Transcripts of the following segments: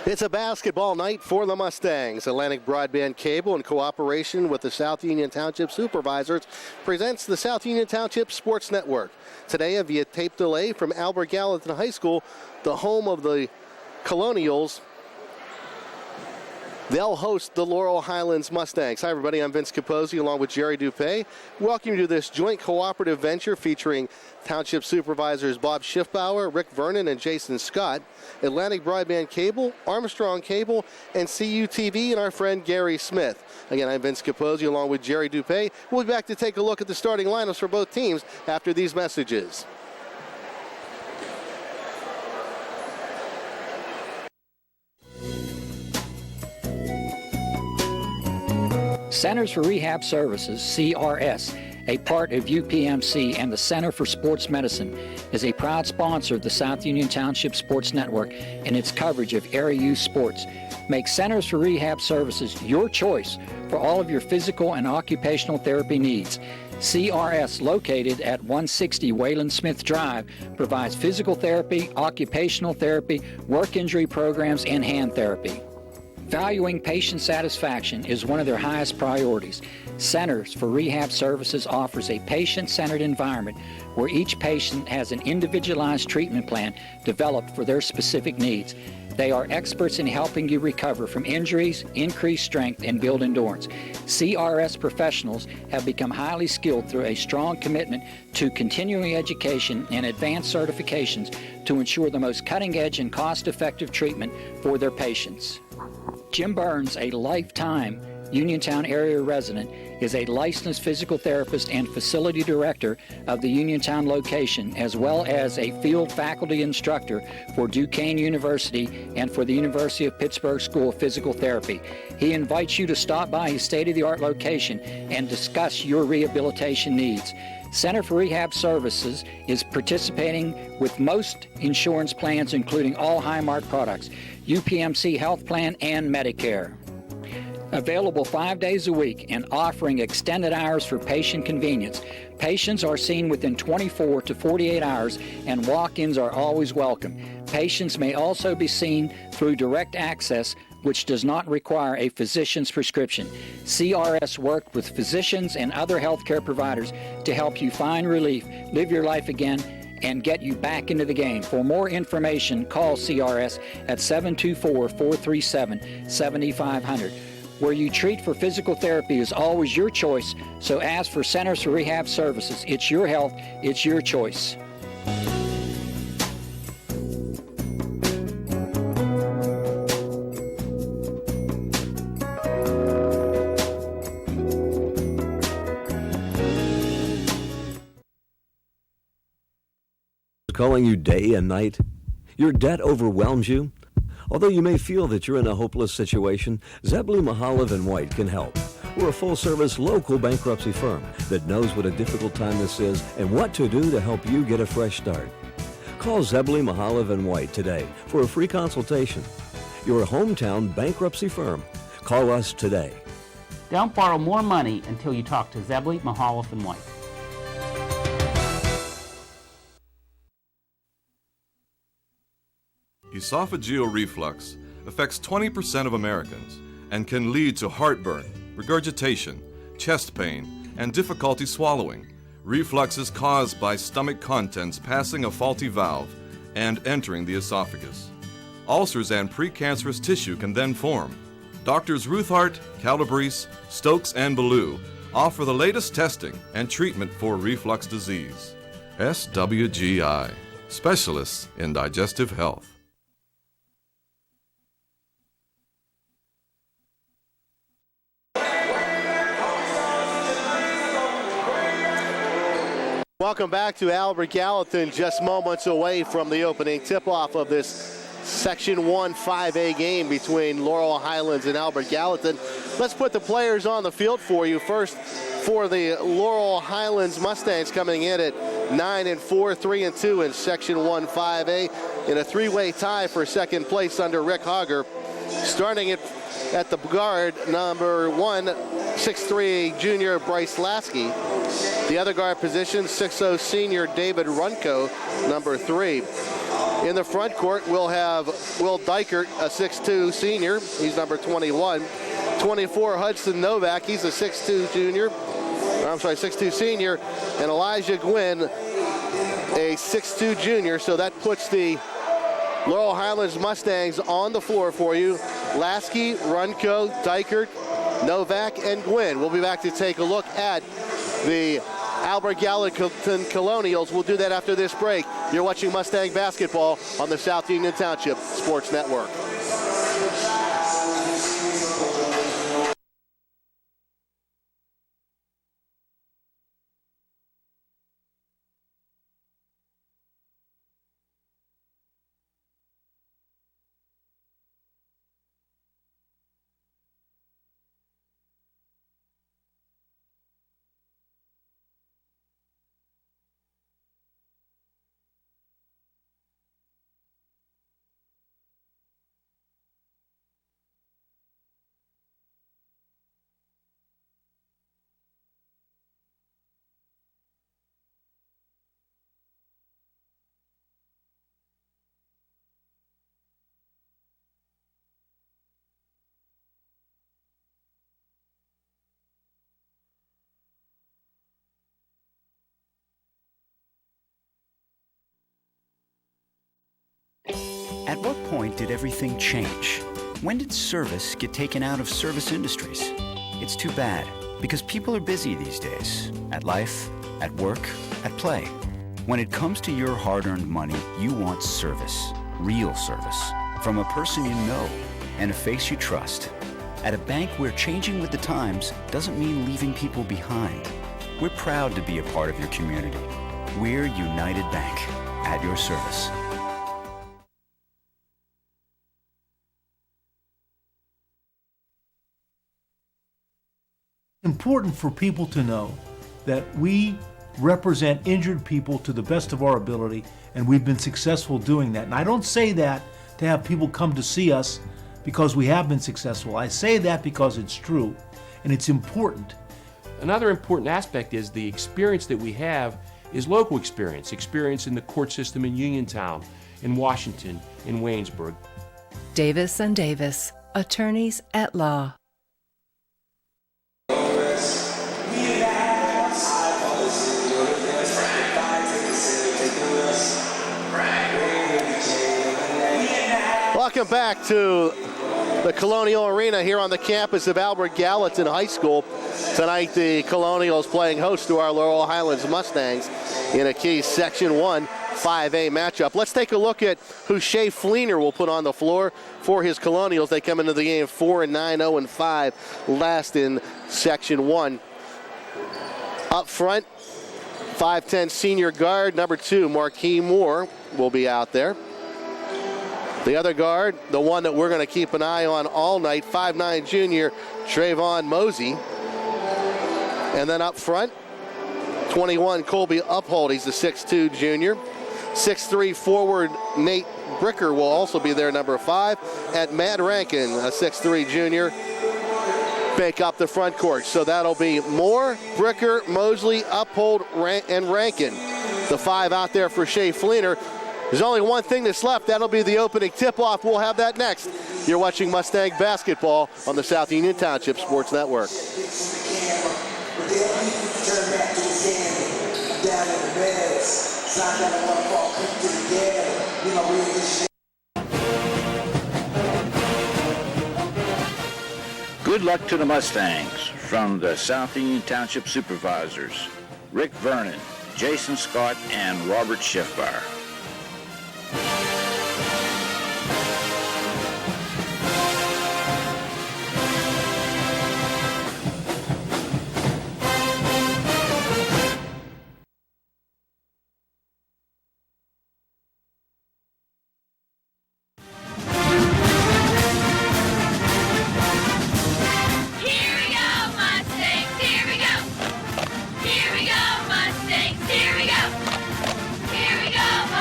It's a basketball night for the Mustangs. Atlantic Broadband Cable, in cooperation with the South Union Township Supervisors, presents the South Union Township Sports Network. Today, via tape delay from Albert Gallatin High School, the home of the Colonials, they'll host the Laurel Highlands Mustangs. Hi, everybody. I'm Vince Capozzi along with Jerry Dupay. Welcome you to this joint cooperative venture featuring Township Supervisors Bob Schiffbauer, Rick Vernon, and Jason Scott, Atlantic Broadband Cable, Armstrong Cable, and CUTV, and our friend Gary Smith. Again, I'm Vince Capozzi along with Jerry Dupay. We'll be back to take a look at the starting lineups for both teams after these messages. Centers for Rehab Services, CRS, a part of UPMC and the Center for Sports Medicine, is a proud sponsor of the South Union Township Sports Network and its coverage of area youth sports. Make Centers for Rehab Services your choice for all of your physical and occupational therapy needs. CRS, located at 160 Wayland Smith Drive, provides physical therapy, occupational therapy, work injury programs, and hand therapy. Valuing patient satisfaction is one of their highest priorities. Centers for Rehab Services offers a patient-centered environment where each patient has an individualized treatment plan developed for their specific needs. They are experts in helping you recover from injuries, increase strength, and build endurance. CRS professionals have become highly skilled through a strong commitment to continuing education and advanced certifications to ensure the most cutting-edge and cost-effective treatment for their patients. Jim Burns, a lifetime Uniontown area resident, is a licensed physical therapist and facility director of the Uniontown location, as well as a field faculty instructor for Duquesne University and for the University of Pittsburgh School of Physical Therapy. He invites you to stop by his state-of-the-art location and discuss your rehabilitation needs. Center for Rehab Services is participating with most insurance plans, including all Highmark products, UPMC Health Plan, and Medicare. Available 5 days a week and offering extended hours for patient convenience. Patients are seen within 24 to 48 hours, and walk-ins are always welcome. Patients may also be seen through direct access, which does not require a physician's prescription. CRS worked with physicians and other healthcare providers to help you find relief, live your life again, and get you back into the game. For more information, call CRS at 724-437-7500. Where you treat for physical therapy is always your choice, so ask for Centers for Rehab Services. It's your health, it's your choice. Calling you day and night? Your debt overwhelms you? Although you may feel that you're in a hopeless situation, Zebley, Mahalev & White can help. We're a full-service local bankruptcy firm that knows what a difficult time this is and what to do to help you get a fresh start. Call Zebley, Mahalev & White today for a free consultation. Your hometown bankruptcy firm. Call us today. Don't borrow more money until you talk to Zebley, Mahalev & White. Esophageal reflux affects 20% of Americans and can lead to heartburn, regurgitation, chest pain, and difficulty swallowing. Reflux is caused by stomach contents passing a faulty valve and entering the esophagus. Ulcers and precancerous tissue can then form. Doctors Ruthart, Calabrese, Stokes, and Ballou offer the latest testing and treatment for reflux disease. SWGI, specialists in digestive health. Welcome back to Albert Gallatin, just moments away from the opening tip-off of this Section 1 5A game between Laurel Highlands and Albert Gallatin. Let's put the players on the field for you. First, for the Laurel Highlands Mustangs, coming in at 9-4, 3-2 in Section 1 5A, in a three-way tie for second place under Rick Hogger. Starting at the guard, number 1, 6'3" junior Bryce Lasky. The other guard position, 6'0" senior David Runco, number 3. In the front court, we'll have Will Dykert, a 6'2 senior. He's number 21. 24, Hudson Novak. He's a 6'2 junior. I'm sorry, 6'2 senior. And Elijah Gwynn, a 6'2 junior. So that puts the Laurel Highlands Mustangs on the floor for you. Lasky, Runco, Dykert, Novak, and Gwynn. We'll be back to take a look at the Albert Gallatin Colonials. We'll do that after this break. You're watching Mustang basketball on the South Union Township Sports Network. At what point did everything change? When did service get taken out of service industries? It's too bad, because people are busy these days. At life, at work, at play. When it comes to your hard-earned money, you want service. Real service. From a person you know and a face you trust. At a bank where changing with the times doesn't mean leaving people behind. We're proud to be a part of your community. We're United Bank, at your service. Important for people to know that we represent injured people to the best of our ability, and we've been successful doing that. And I don't say that to have people come to see us because we have been successful. I say that because it's true, and it's important. Another important aspect is the experience that we have is local experience in the court system in Uniontown, in Washington, in Waynesburg. Davis & Davis, attorneys at law. Welcome back to the Colonial Arena here on the campus of Albert Gallatin High School. Tonight, the Colonials playing host to our Laurel Highlands Mustangs in a key Section 1 5A matchup. Let's take a look at who Shea Fleener will put on the floor for his Colonials. They come into the game 4-9, 0-5, last in Section 1. Up front, 5'10 senior guard, number 2, Marquis Moore, will be out there. The other guard, the one that we're going to keep an eye on all night, 5'9 junior Trayvon Mosey. And then up front, 21 Colby Uphold, he's the 6'2 junior. 6'3 forward Nate Bricker will also be there, number 5. And Matt Rankin, a 6'3 junior, make up the front court. So that'll be Moore, Bricker, Mosley, Uphold, and Rankin. The 5 out there for Shea Fleener. There's only one thing that's left. That'll be the opening tip-off. We'll have that next. You're watching Mustang basketball on the South Union Township Sports Network. Good luck to the Mustangs from the South Union Township Supervisors, Rick Vernon, Jason Scott, and Robert Schiffbar. Here we go, Mustangs, here we go. Here we go,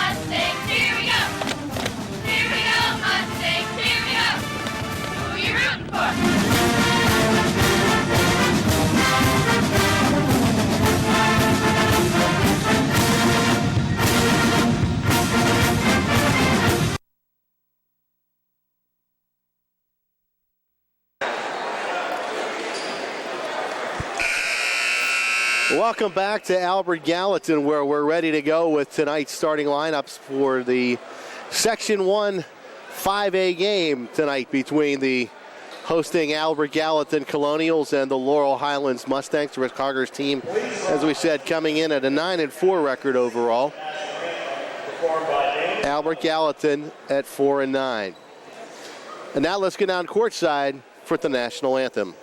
Welcome back to Albert Gallatin, where we're ready to go with tonight's starting lineups for the Section 1 5A game tonight between the hosting Albert Gallatin Colonials and the Laurel Highlands Mustangs. Rick Hogger's team, as we said, coming in at a 9-4 record overall. Albert Gallatin at 4-9. And now let's get down courtside for the national anthem.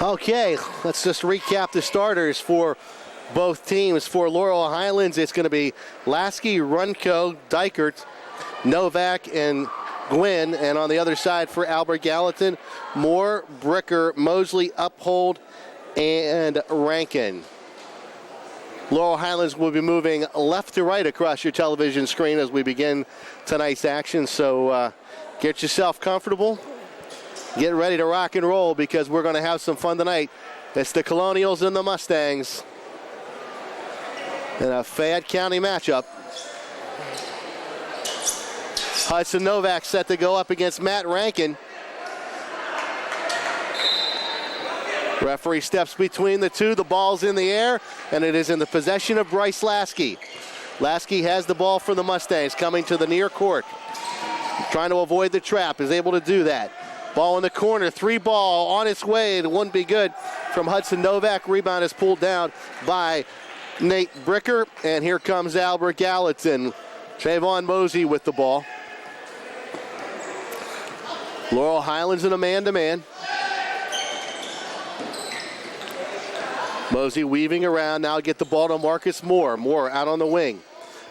Okay, let's just recap the starters for both teams. For Laurel Highlands, it's going to be Lasky, Runco, Dykert, Novak, and Gwynn. And on the other side for Albert Gallatin, Moore, Bricker, Mosley, Uphold, and Rankin. Laurel Highlands will be moving left to right across your television screen as we begin tonight's action. So get yourself comfortable. Get ready to rock and roll because we're going to have some fun tonight. It's the Colonials and the Mustangs in a Fayette County matchup. Hudson Novak set to go up against Matt Rankin. Referee steps between the two. The ball's in the air, and it is in the possession of Bryce Lasky. Lasky has the ball for the Mustangs coming to the near court. Trying to avoid the trap, is able to do that. Ball in the corner, 3-ball on its way. It wouldn't be good from Hudson Novak. Rebound is pulled down by Nate Bricker. And here comes Albert Gallatin. Trayvon Mosey with the ball. Laurel Highlands in a man-to-man. Mosey weaving around. Now get the ball to Marcus Moore. Moore out on the wing.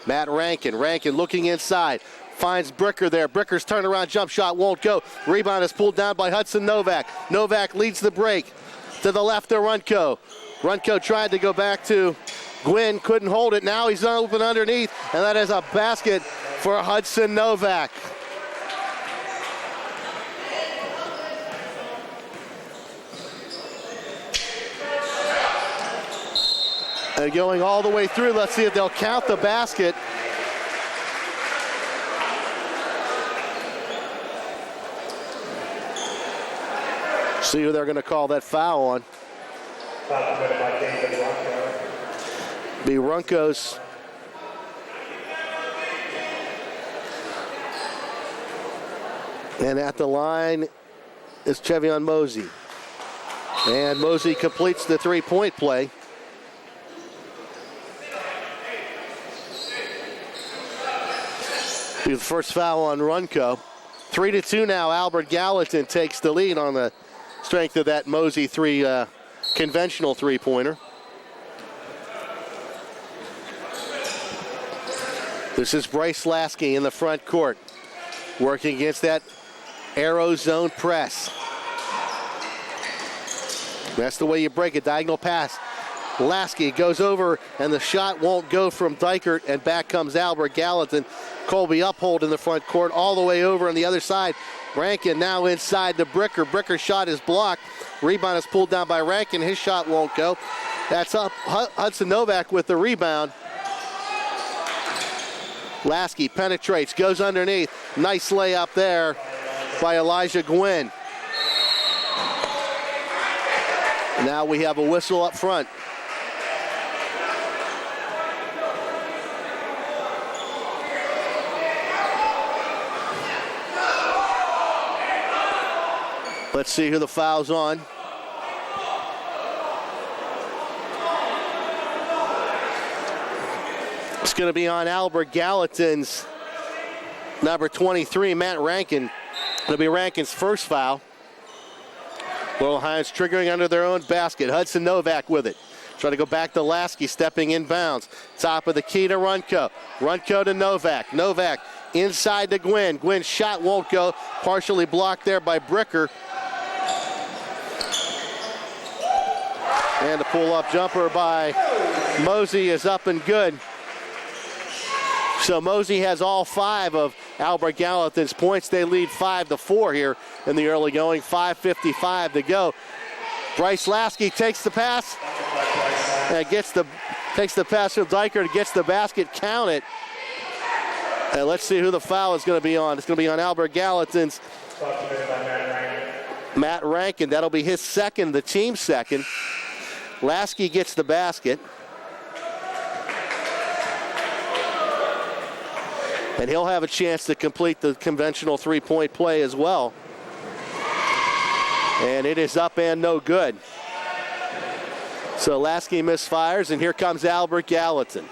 Matt Rankin. Rankin looking inside. Finds Bricker there. Bricker's turnaround jump shot won't go. Rebound is pulled down by Hudson Novak. Novak leads the break. To the left of Runco. Runco tried to go back to Gwynn. Couldn't hold it. Now he's open underneath. And that is a basket for Hudson Novak. And going all the way through. Let's see if they'll count the basket. See who they're going to call that foul on. Be Runco's. And at the line is Chevion Mosey. And Mosey completes the three-point play. The first foul on Runco. 3-2 now. Albert Gallatin takes the lead on the strength of that Mosey conventional three-pointer. This is Bryce Lasky in the front court, working against that arrow zone press. That's the way you break a diagonal pass. Lasky goes over, and the shot won't go from Dykert, and back comes Albert Gallatin. Colby Uphold in the front court, all the way over on the other side. Rankin now inside to Bricker. Bricker's shot is blocked. Rebound is pulled down by Rankin. His shot won't go. That's up. Hudson Novak with the rebound. Lasky penetrates, goes underneath. Nice layup there by Elijah Gwynn. Now we have a whistle up front. Let's see who the foul's on. It's going to be on Albert Gallatin's number 23, Matt Rankin. It'll be Rankin's first foul. Laurel Highlands triggering under their own basket. Hudson Novak with it. Trying to go back to Lasky, stepping inbounds. Top of the key to Runco. Runco to Novak. Novak inside to Gwynn. Gwynn's shot won't go. Partially blocked there by Bricker. And the pull-up jumper by Mosey is up and good. So Mosey has all 5 of Albert Gallatin's points. They lead 5-4 here in the early going. 5:55 to go. Bryce Lasky takes the pass and takes the pass from Dykert, gets the basket, count it. And let's see who the foul is going to be on. It's going to be on Albert Gallatin's Matt Rankin. That'll be his second, the team's second. Lasky gets the basket. And he'll have a chance to complete the conventional three-point play as well. And it is up and no good. So Lasky misfires, and here comes Albert Gallatin.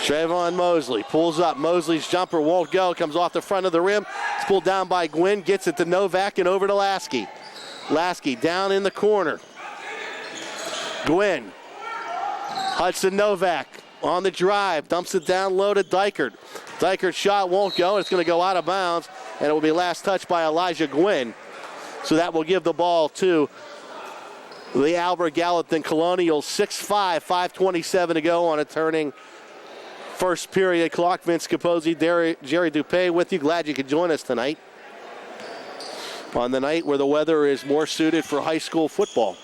Trayvon Mosley pulls up. Mosley's jumper won't go. Comes off the front of the rim. It's pulled down by Gwynn. Gets it to Novak and over to Lasky. Lasky down in the corner. Gwynn. Hudson Novak on the drive. Dumps it down low to Dykert. Dykert's shot won't go. It's going to go out of bounds, and it will be last touched by Elijah Gwynn. So that will give the ball to the Albert Gallatin Colonials. 6-5, 5:27 to go on a turning first period clock. Vince Capozzi, Jerry Dupay with you. Glad you could join us tonight on the night where the weather is more suited for high school football.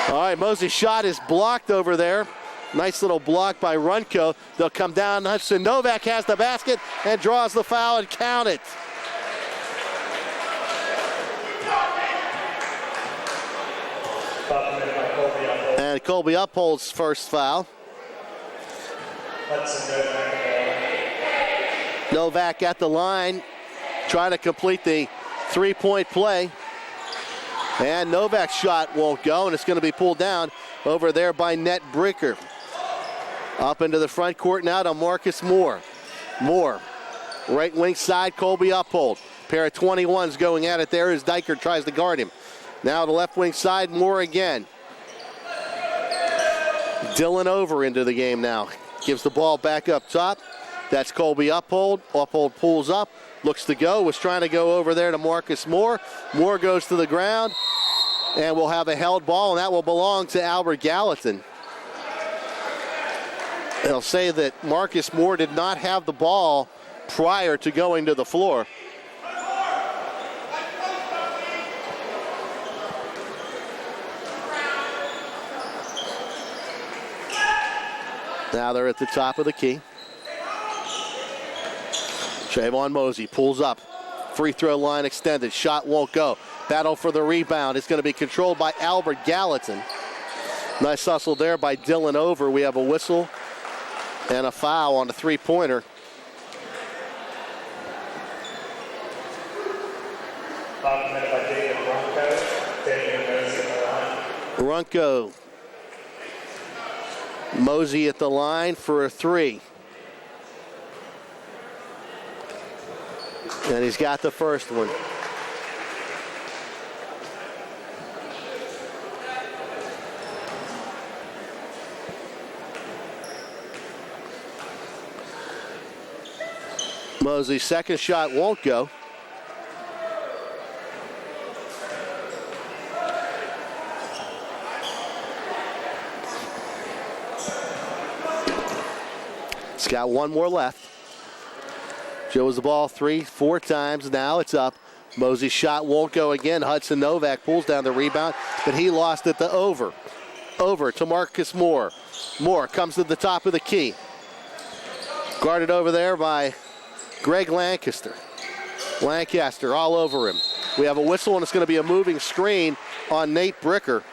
All right, Mosey's shot is blocked over there. Nice little block by Runco. They'll come down. Hudson Novak has the basket and draws the foul and count it. And Colby Uphold's first foul. Novak at the line, trying to complete the three-point play. And Novak's shot won't go, and it's going to be pulled down over there by Net Bricker. Up into the front court now to Marcus Moore. Moore, right wing side, Colby Uphold. Pair of 21s going at it there as Dykert tries to guard him. Now the left wing side, Moore again. Dylan over into the game now. Gives the ball back up top. That's Colby Uphold. Uphold pulls up, looks to go, was trying to go over there to Marcus Moore. Moore goes to the ground, and we'll have a held ball, and that will belong to Albert Gallatin. They'll say that Marcus Moore did not have the ball prior to going to the floor. Now they're at the top of the key. Trayvon Mosey pulls up. Free throw line extended. Shot won't go. Battle for the rebound. It's going to be controlled by Albert Gallatin. Nice hustle there by Dylan Over. We have a whistle and a foul on the three-pointer. Runko. Mosey at the line for a three. And he's got the first one. Mosey's second shot won't go. He's got one more left. Shows the ball 3-4 times. Now it's up. Mosey's shot won't go again. Hudson Novak pulls down the rebound, but he lost it to Over. Over to Marcus Moore. Moore comes to the top of the key. Guarded over there by Greg Lancaster. Lancaster all over him. We have a whistle, and it's going to be a moving screen on Nate Bricker.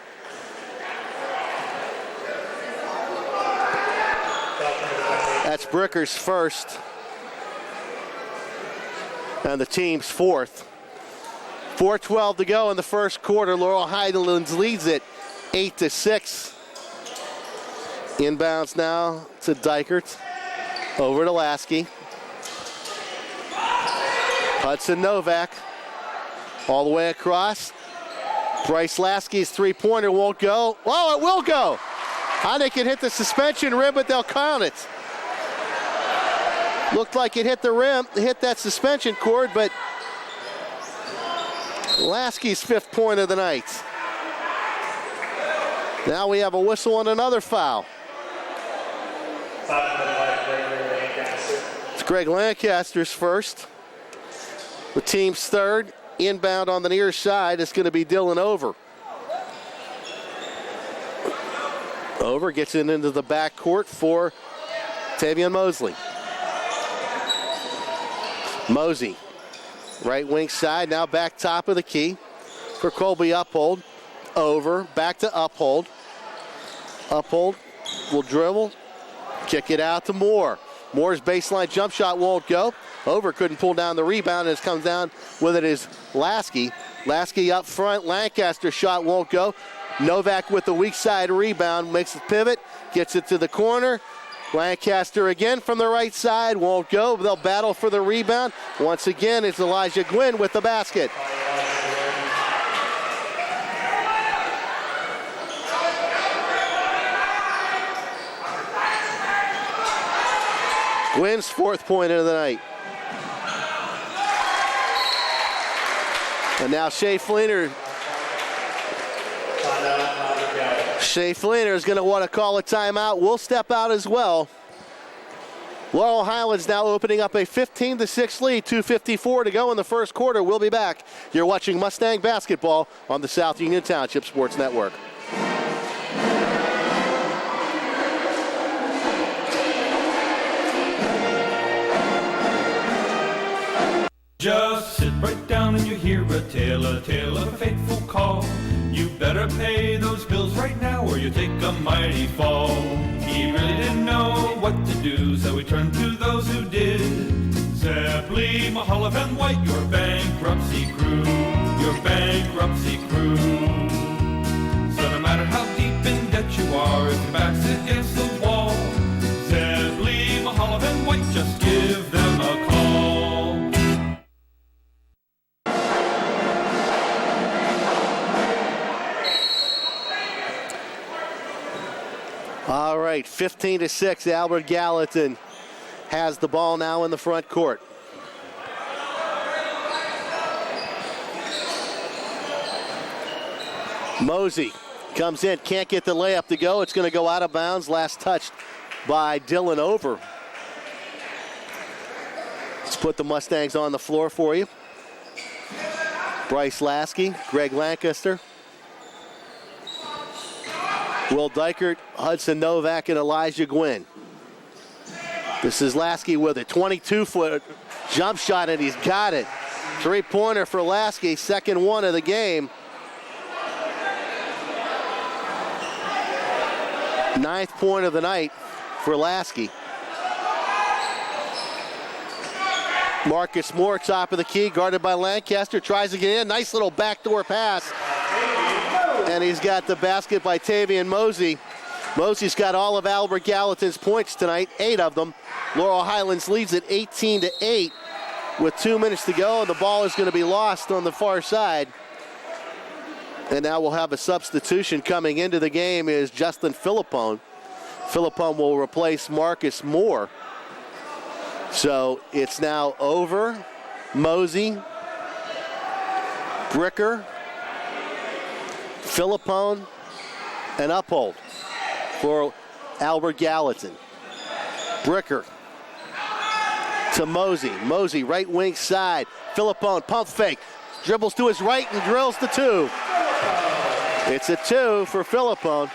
That's Bricker's first and the team's fourth. 4:12 to go in the first quarter. Laurel Highlands leads it 8-6. Inbounds now to Dykert. Over to Lasky. Hudson Novak all the way across. Bryce Lasky's three-pointer won't go. Oh, it will go. I think it hit the suspension rim, but they'll count it. Looked like it hit the rim, hit that suspension cord, but Lasky's fifth point of the night. Now we have a whistle on another foul. It's Greg Lancaster's first. The team's third. Inbound on the near side is going to be Dylan Over. Over gets it into the backcourt for Tavion Mosley. Mosey, right wing side, now back top of the key for Colby Uphold. Over, back to Uphold. Uphold will dribble, kick it out to Moore. Moore's baseline jump shot won't go. Over couldn't pull down the rebound, as comes down with it is Lasky. Lasky up front, Lancaster shot won't go. Novak with the weak side rebound, makes the pivot, gets it to the corner. Lancaster again from the right side, won't go. They'll battle for the rebound. Once again, it's Elijah Gwynn with the basket. Gwynn's fourth point of the night. And now Shea Fleener. Shea Fleener is going to want to call a timeout. We'll step out as well. Laurel Highlands now opening up a 15-6 lead. 2:54 to go in the first quarter. We'll be back. You're watching Mustang basketball on the South Union Township Sports Network. Just sit right down and you hear a tale of a fateful call. You better pay those bills right now or you take a mighty fall. He really didn't know what to do, so he turned to those who did. Zeppeli, Mahaloff, and White, your bankruptcy crew. Your bankruptcy crew. So no matter how deep in debt you are, if your back's against the wall, Zeppeli, Mahaloff, and White, just give them a call. All right, 15-6. Albert Gallatin has the ball now in the front court. Mosey comes in, can't get the layup to go. It's going to go out of bounds. Last touched by Dylan Over. Let's put the Mustangs on the floor for you. Bryce Lasky, Greg Lancaster, Will Dykert, Hudson Novak, and Elijah Gwynn. This is Lasky with a 22-foot jump shot, and he's got it. Three-pointer for Lasky, second one of the game. Ninth point of the night for Lasky. Marcus Moore, top of the key, guarded by Lancaster, tries to get in. Nice little backdoor pass. And he's got the basket by Tavian Mosey. Mosey's got all of Albert Gallatin's points tonight, 8 of them. Laurel Highlands leads at 18-8 with 2 minutes to go, and the ball is going to be lost on the far side. And now we'll have a substitution coming into the game is Justin Philippone. Philippone will replace Marcus Moore. So it's now over. Mosey, Bricker, Philippone, and Uphold for Albert Gallatin. Bricker to Mosey. Mosey, right wing side. Philippone, pump fake. Dribbles to his right and drills the 2. It's a 2 for Philippone.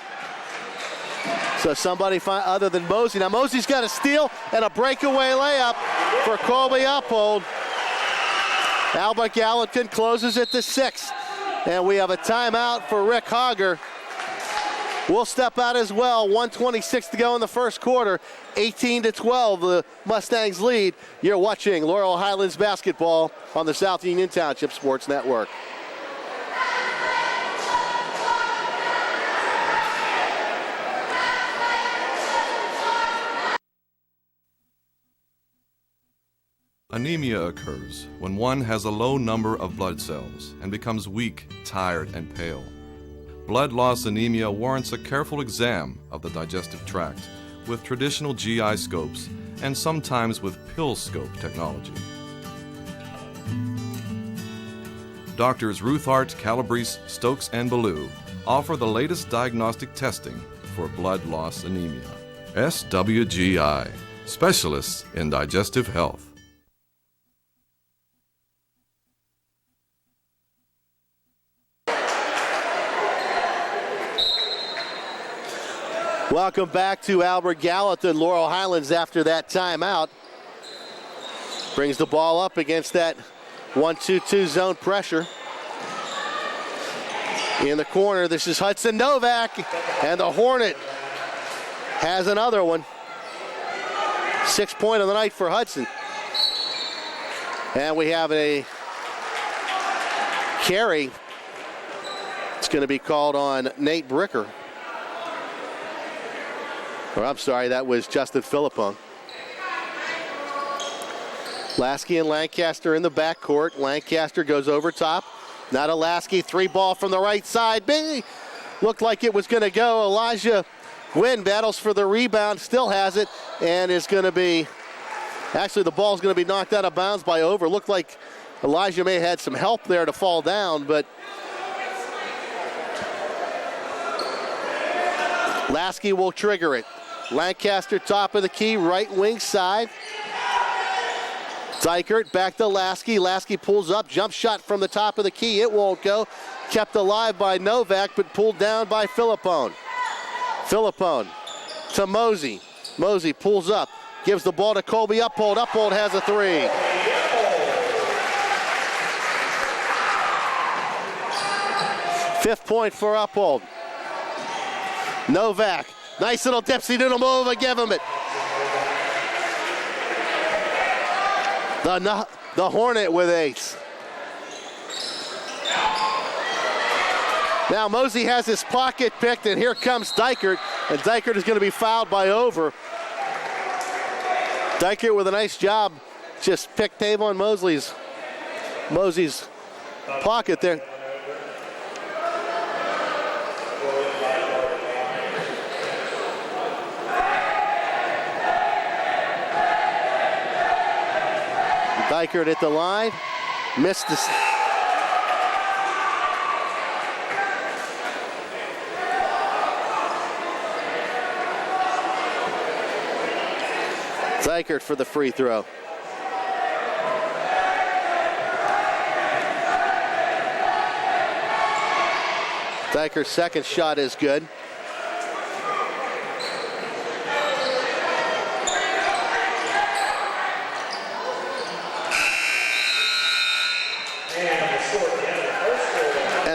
So somebody other than Mosey. Now Mosey's got a steal and a breakaway layup for Colby Uphold. Albert Gallatin closes it to 6. And we have a timeout for Rick Hogger. We'll step out as well. 1:26 to go in the first quarter. 18-12, the Mustangs lead. You're watching Laurel Highlands basketball on the South Union Township Sports Network. Anemia occurs when one has a low number of blood cells and becomes weak, tired, and pale. Blood loss anemia warrants a careful exam of the digestive tract with traditional GI scopes and sometimes with pill scope technology. Doctors Ruthart, Calabrese, Stokes, and Ballou offer the latest diagnostic testing for blood loss anemia. SWGI, specialists in digestive health. Welcome back to Albert Gallatin. Laurel Highlands after that timeout. Brings the ball up against that 1-2-2 zone pressure. In the corner, this is Hudson Novak, and the Hornet has another one. 6th point of the night for Hudson. And we have a carry. It's going to be called on Nate Bricker. Or I'm sorry, that was Justin Philippone. Lasky and Lancaster in the backcourt. Lancaster goes over top. Now to Lasky, 3-ball from the right side. Big! Looked like it was going to go. Elijah Gwynn battles for the rebound, still has it, and is going to be, actually the ball's going to be knocked out of bounds by Over. Looked like Elijah may have had some help there to fall down, but Lasky will trigger it. Lancaster top of the key, right wing side. Dykert back to Lasky. Lasky pulls up, jump shot from the top of the key. It won't go. Kept alive by Novak, but pulled down by Philippone. Philippone to Mosey. Mosey pulls up, gives the ball to Colby Uphold. Uphold has a 3. Fifth point for Uphold. Novak. Nice little dipsy doodle move, I give him it. The Hornet with ace. Now Mosey has his pocket picked, and here comes Dykert, and Dykert is going to be fouled by Over. Dykert with a nice job, just picked Tavon Mosey's pocket there. Dykert at the line, missed this. Dykert for the free throw. Dykert's second shot is good.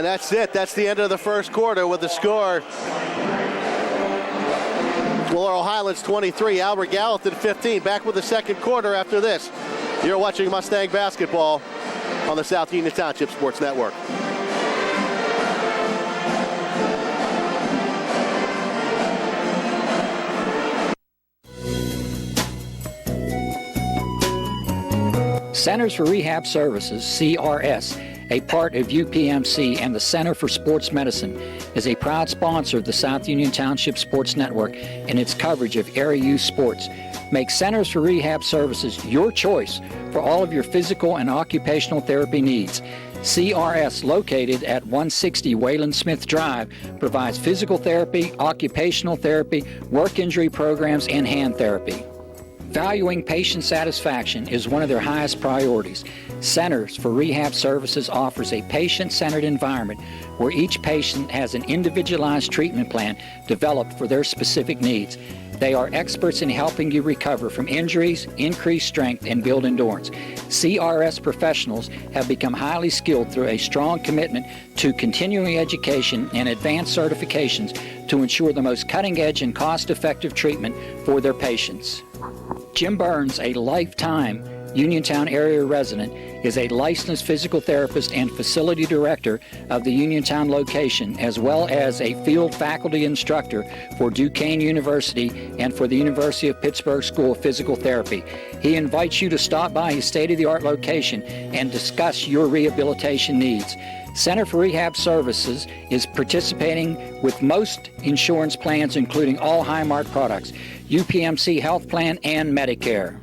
that's it. That's the end of the first quarter with the score. Laurel Highlands 23, Albert Gallatin 15. Back with the second quarter after this. You're watching Mustang basketball on the South Union Township Sports Network. Centers for Rehab Services, CRS, a part of UPMC and the Center for Sports Medicine, is a proud sponsor of the South Union Township Sports Network and its coverage of area youth sports. Make Centers for Rehab Services your choice for all of your physical and occupational therapy needs. CRS, located at 160 Wayland Smith Drive, provides physical therapy, occupational therapy, work injury programs, and hand therapy. Valuing patient satisfaction is one of their highest priorities. Centers for Rehab Services offers a patient-centered environment where each patient has an individualized treatment plan developed for their specific needs. They are experts in helping you recover from injuries, increase strength, and build endurance. CRS professionals have become highly skilled through a strong commitment to continuing education and advanced certifications to ensure the most cutting-edge and cost-effective treatment for their patients. Jim Burns, a lifetime Uniontown area resident, is a licensed physical therapist and facility director of the Uniontown location, as well as a field faculty instructor for Duquesne University and for the University of Pittsburgh School of Physical Therapy. He invites you to stop by his state-of-the-art location and discuss your rehabilitation needs. Center for Rehab Services is participating with most insurance plans, including all Highmark products, UPMC Health Plan, and Medicare.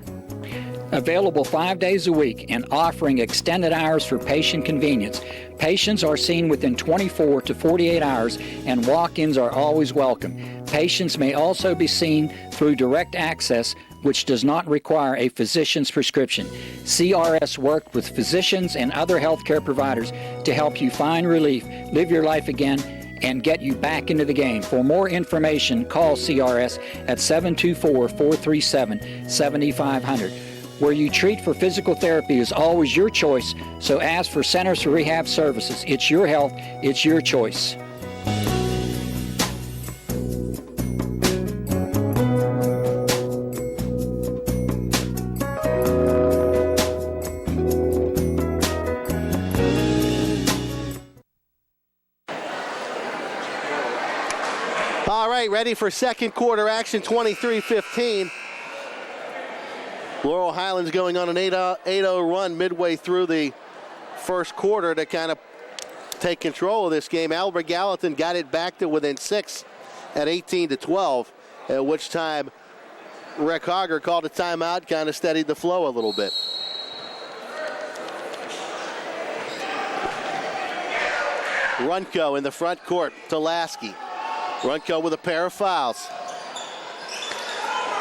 Available 5 days a week and offering extended hours for patient convenience. Patients are seen within 24 to 48 hours and walk-ins are always welcome. Patients may also be seen through direct access, which does not require a physician's prescription. CRS worked with physicians and other healthcare providers to help you find relief, live your life again, and get you back into the game. For more information, call CRS at 724-437-7500. Where you treat for physical therapy is always your choice, so ask for Centers for Rehab Services. It's your health, it's your choice. All right, ready for second quarter action, 23-15. Laurel Highlands going on an 8-0 run midway through the first quarter to kind of take control of this game. Albert Gallatin got it back to within 6 at 18-12, at which time Rick Hogger called a timeout, kind of steadied the flow a little bit. Runco in the front court to Lasky. Runco with a pair of fouls.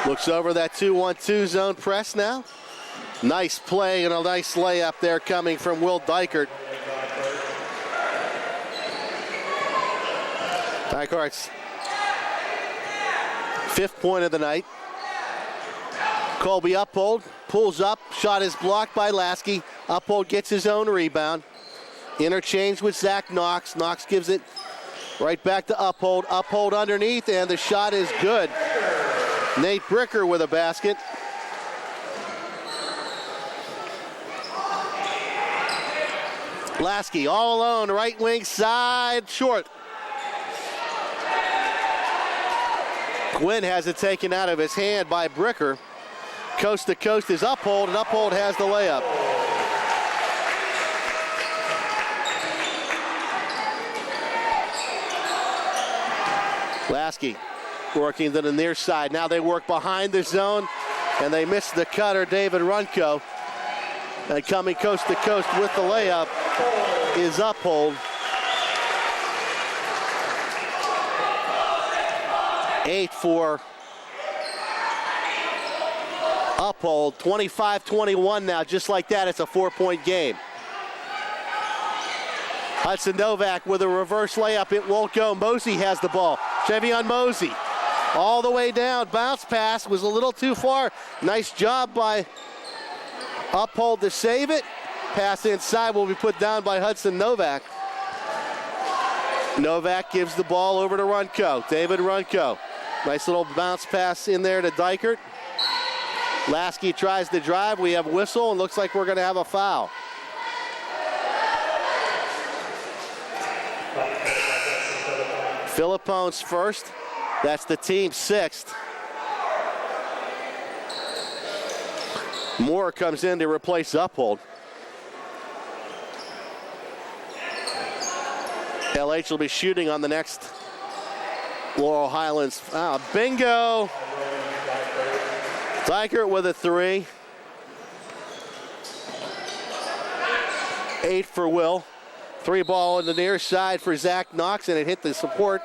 Looks over that 2-1-2 zone press now. Nice play and a nice layup there coming from Will Dykert. Dykert's 5th point of the night. Colby Uphold pulls up. Shot is blocked by Lasky. Uphold gets his own rebound. Interchange with Zach Knox. Knox gives it right back to Uphold. Uphold underneath, and the shot is good. Nate Bricker with a basket. Lasky all alone, right wing side, short. Quinn has it taken out of his hand by Bricker. Coast to coast is Uphold, and Uphold has the layup. Lasky working to the near side. Now they work behind the zone, and they miss the cutter, David Runco. And coming coast to coast with the layup is Uphold. 8 for Uphold. 25-21 now. Just like that, it's a 4-point game. Hudson Novak with a reverse layup. It won't go. Mosey has the ball. Chevion Mosey all the way down. Bounce pass was a little too far. Nice job by Uphold to save it. Pass inside will be put down by Hudson Novak. Novak gives the ball over to Runco. David Runco. Nice little bounce pass in there to Dykert. Lasky tries to drive. We have whistle, and looks like we're going to have a foul. Philippone's first. That's the team's sixth. Moore comes in to replace Uphold. LH will be shooting on the next Laurel Highlands. Bingo! Dykert with a 3. 8 for Will. 3 ball on the near side for Zach Knox, and it hit the support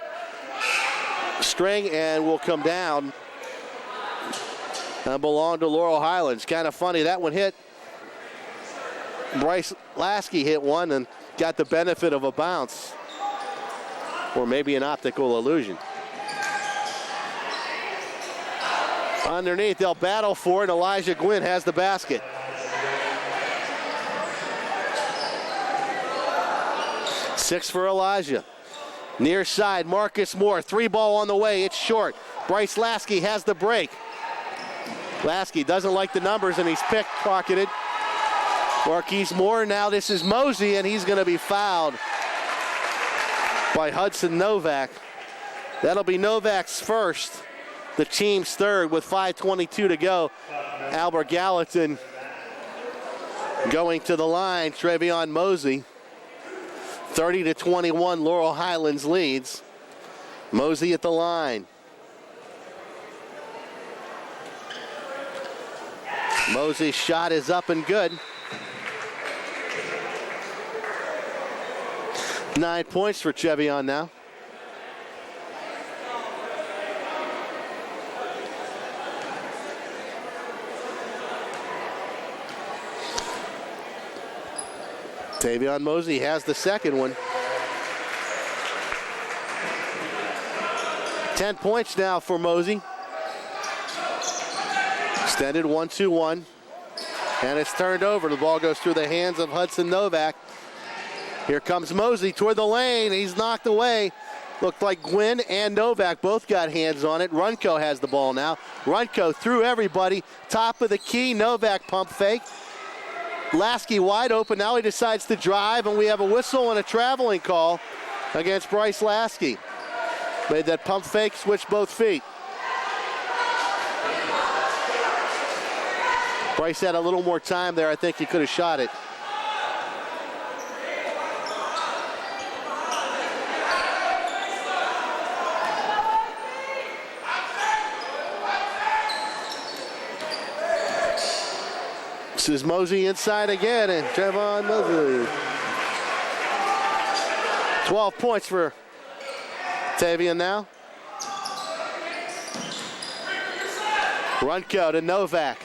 string and will come down and belong to Laurel Highlands. Kind of funny, that one hit. Bryce Lasky hit one and got the benefit of a bounce. Or maybe an optical illusion. Underneath, they'll battle for it. Elijah Gwynn has the basket. Six for Elijah. Near side, Marcus Moore. 3 ball on the way. It's short. Bryce Lasky has the break. Lasky doesn't like the numbers, and he's pickpocketed. Marquise Moore. Now this is Mosey, and he's going to be fouled by Hudson Novak. That'll be Novak's first, the team's third with 5:22 to go. Albert Gallatin going to the line. Trevion Mosey. 30-21, Laurel Highlands leads. Mosey at the line. Mosey's shot is up and good. 9 points for Trevion now. Tavion Mosey has the second one. 10 points now for Mosey. Extended 1-2-1. And it's turned over. The ball goes through the hands of Hudson Novak. Here comes Mosey toward the lane. He's knocked away. Looked like Gwynn and Novak both got hands on it. Runco has the ball now. Runco through everybody. Top of the key. Novak pump fake. Lasky wide open. Now he decides to drive, and we have a whistle and a traveling call against Bryce Lasky. Made that pump fake, switched both feet. Bryce had a little more time there. I think he could have shot it. This is Mosey inside again, and Trevon Mosey. 12 points for Tavion now. Runco to Novak.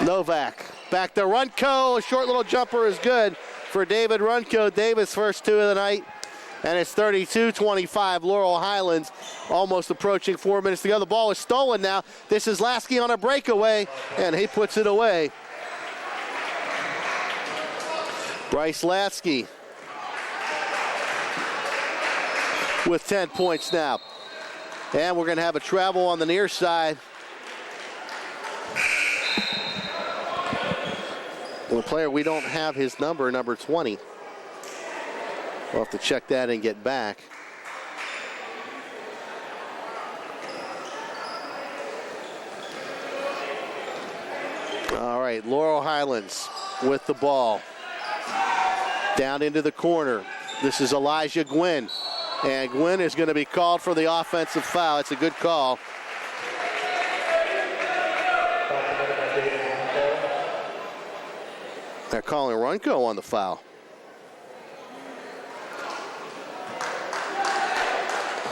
Novak back to Runco. A short little jumper is good for David Runco. Davis first 2 of the night. And it's 32-25, Laurel Highlands, almost approaching 4 minutes to go. The ball is stolen now. This is Lasky on a breakaway, and he puts it away. Bryce Lasky with 10 points now. And we're going to have a travel on the near side. Well, a player, we don't have his number 20. We'll have to check that and get back. All right, Laurel Highlands with the ball. Down into the corner. This is Elijah Gwynn. And Gwynn is going to be called for the offensive foul. It's a good call. They're calling Runco on the foul.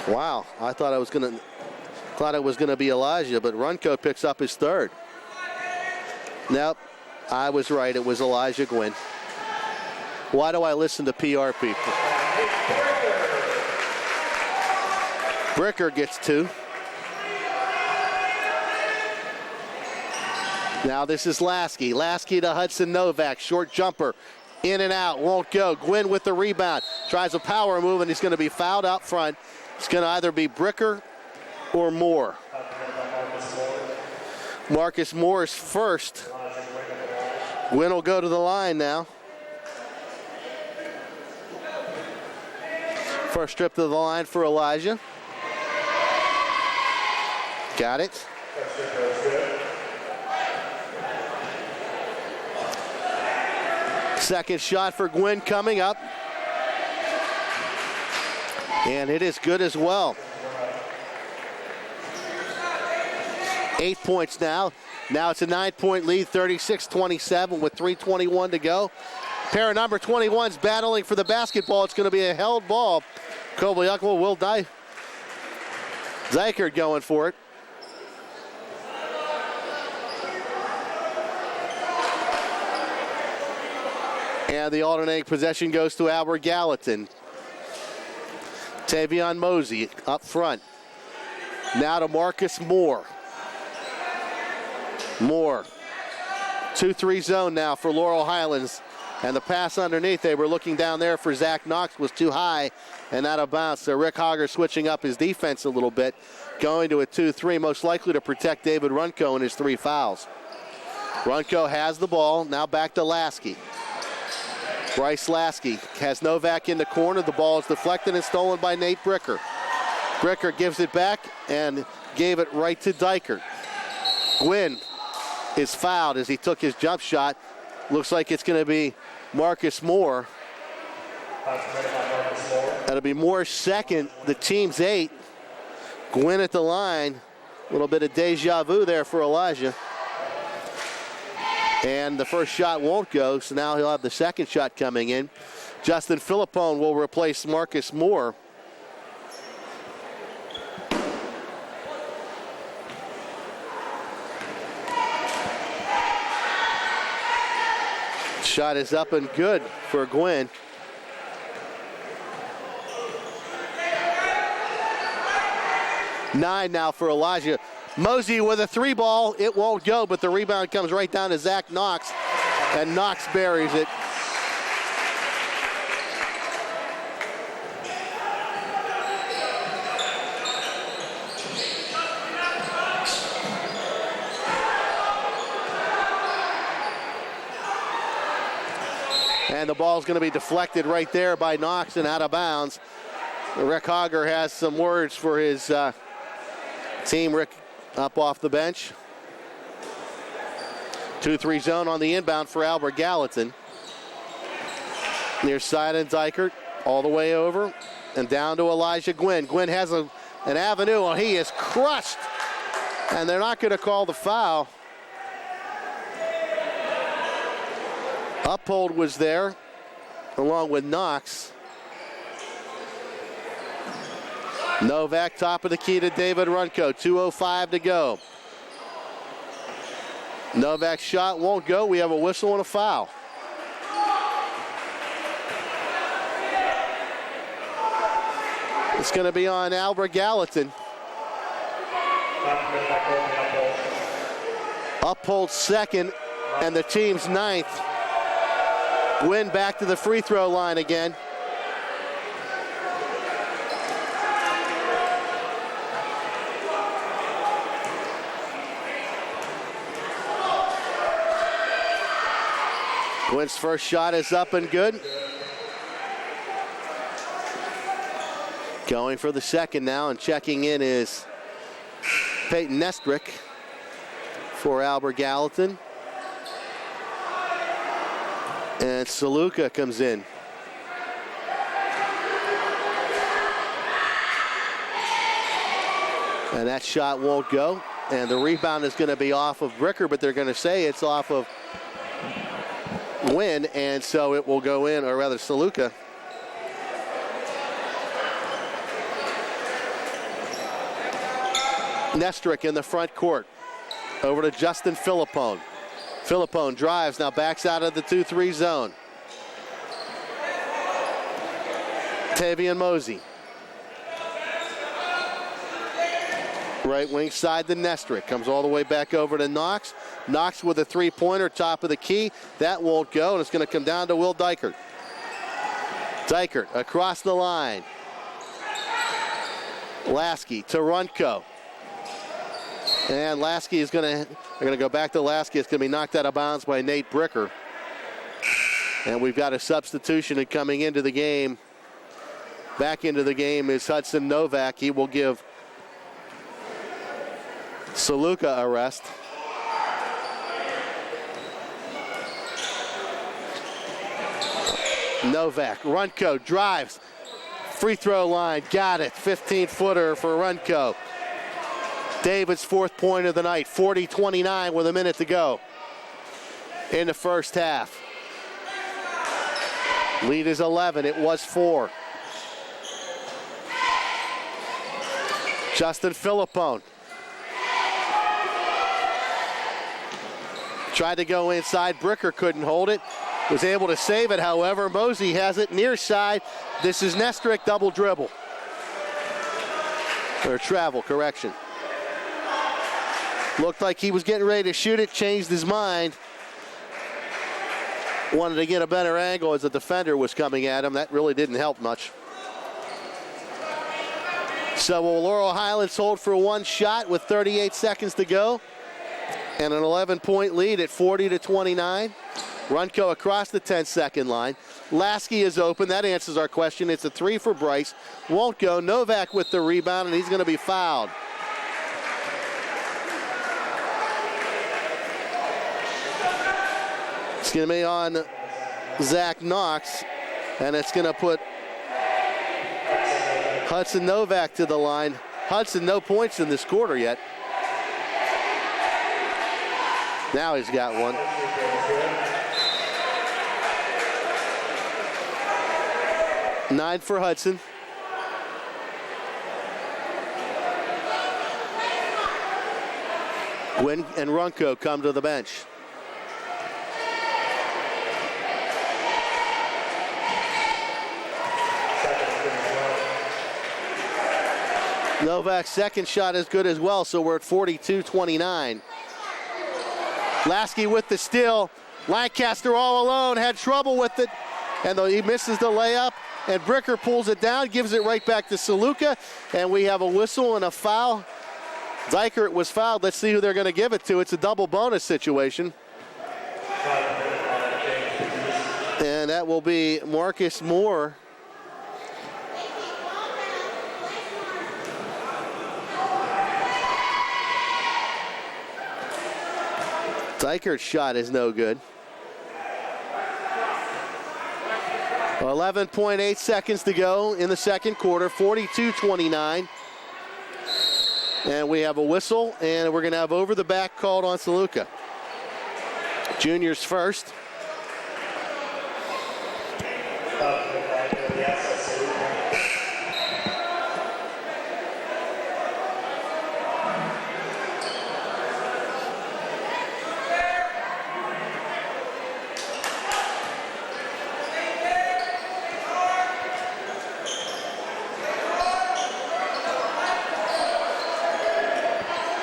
Wow, I thought it was gonna be Elijah, but Runco picks up his third. Nope, I was right. It was Elijah Gwynn. Why do I listen to PR people? Bricker gets 2. Now this is Lasky. Lasky to Hudson Novak. Short jumper. In and out, won't go. Gwynn with the rebound. Tries a power move, and he's going to be fouled out front. It's going to either be Bricker or Moore. Marcus Moore is first. Gwynn will go to the line now. First trip to the line for Elijah. Got it. Second shot for Gwynn coming up. And it is good as well. 8 points now. Now it's a 9-point lead, 36-27 with 3:21 to go. Pair of number 21s battling for the basketball. It's going to be a held ball. Kobayukwa will die. Zykert going for it. And the alternating possession goes to Albert Gallatin. Tavion Mosey up front. Now to Marcus Moore. Moore. 2-3 zone now for Laurel Highlands. And the pass underneath, they were looking down there for Zach Knox, was too high and out of bounds. So Rick Hogger switching up his defense a little bit, going to a 2-3, most likely to protect David Runco in his 3 fouls. Runco has the ball, now back to Lasky. Bryce Lasky has Novak in the corner. The ball is deflected and stolen by Nate Bricker. Bricker gives it back and gave it right to Dykert. Gwynn is fouled as he took his jump shot. Looks like it's going to be Marcus Moore. That'll be Moore's second. The team's 8. Gwynn at the line. A little bit of deja vu there for Elijah. And the first shot won't go, so now he'll have the second shot coming in. Justin Philippone will replace Marcus Moore. Shot is up and good for Gwynn. Nine now for Elijah. Mosey with a 3 ball. It won't go, but the rebound comes right down to Zach Knox, and Knox buries it. And the ball's going to be deflected right there by Knox and out of bounds. Rick Hogger has some words for his team. Rick up off the bench. 2-3 zone on the inbound for Albert Gallatin. Near side and Dykert all the way over and down to Elijah Gwynn. Gwynn has an avenue, and he is crushed. And they're not going to call the foul. Uphold was there along with Knox. Novak top of the key to David Runco. 2:05 to go. Novak's shot won't go. We have a whistle and a foul. It's going to be on Albert Gallatin. Uphold second and the team's 9th. Gwynn back to the free throw line again. Gwynn's first shot is up and good. Going for the second now, and checking in is Peyton Nestrick for Albert Gallatin. And Saluka comes in. And that shot won't go. And the rebound is going to be off of Bricker, but they're going to say it's off of Gwynn, and so it will go in, or rather Saluka. Nestrick in the front court. Over to Justin Philippone. Philippone drives, now backs out of the 2-3 zone. Tavion Mosey. Right wing side to Nestrick. Comes all the way back over to Knox. Knox with a three-pointer, top of the key. That won't go, and it's going to come down to Will Dykert. Dykert across the line. Lasky to Runco. And Lasky is going to go back to Lasky. It's going to be knocked out of bounds by Nate Bricker. And we've got a substitution and coming into the game. Back into the game is Hudson Novak. He will give Saluka a rest. Novak, Runco drives. Free throw line, got it. 15-footer for Runco. David's fourth point of the night, 40-29 with a minute to go in the first half. Lead is 11, it was 4. Justin Philippone. Tried to go inside, Bricker couldn't hold it. Was able to save it, however. Mosey has it near side. This is Nestrick, double dribble. Or travel, correction. Looked like he was getting ready to shoot it, changed his mind. Wanted to get a better angle as the defender was coming at him. That really didn't help much. So will Laurel Highlands hold for one shot with 38 seconds to go. And an 11-point lead at 40-29. Runco across the 10-second line. Lasky is open. That answers our question. It's a 3 for Bryce. Won't go. Novak with the rebound, and he's going to be fouled. It's going to be on Zach Knox, and it's going to put Hudson Novak to the line. Hudson, no points in this quarter yet. Now he's got one. Nine for Hudson. Gwynn and Runco come to the bench. Novak's second shot is good as well, so we're at 42-29. Lasky with the steal. Lancaster all alone, had trouble with it, and he misses the layup, and Bricker pulls it down, gives it right back to Saluka, and we have a whistle and a foul. Dykert was fouled. Let's see who they're going to give it to. It's a double bonus situation. And that will be Marcus Moore. Dykert's shot is no good. 11.8 seconds to go in the second quarter, 42-29. And we have a whistle, and we're going to have over the back called on Saluka. Juniors first.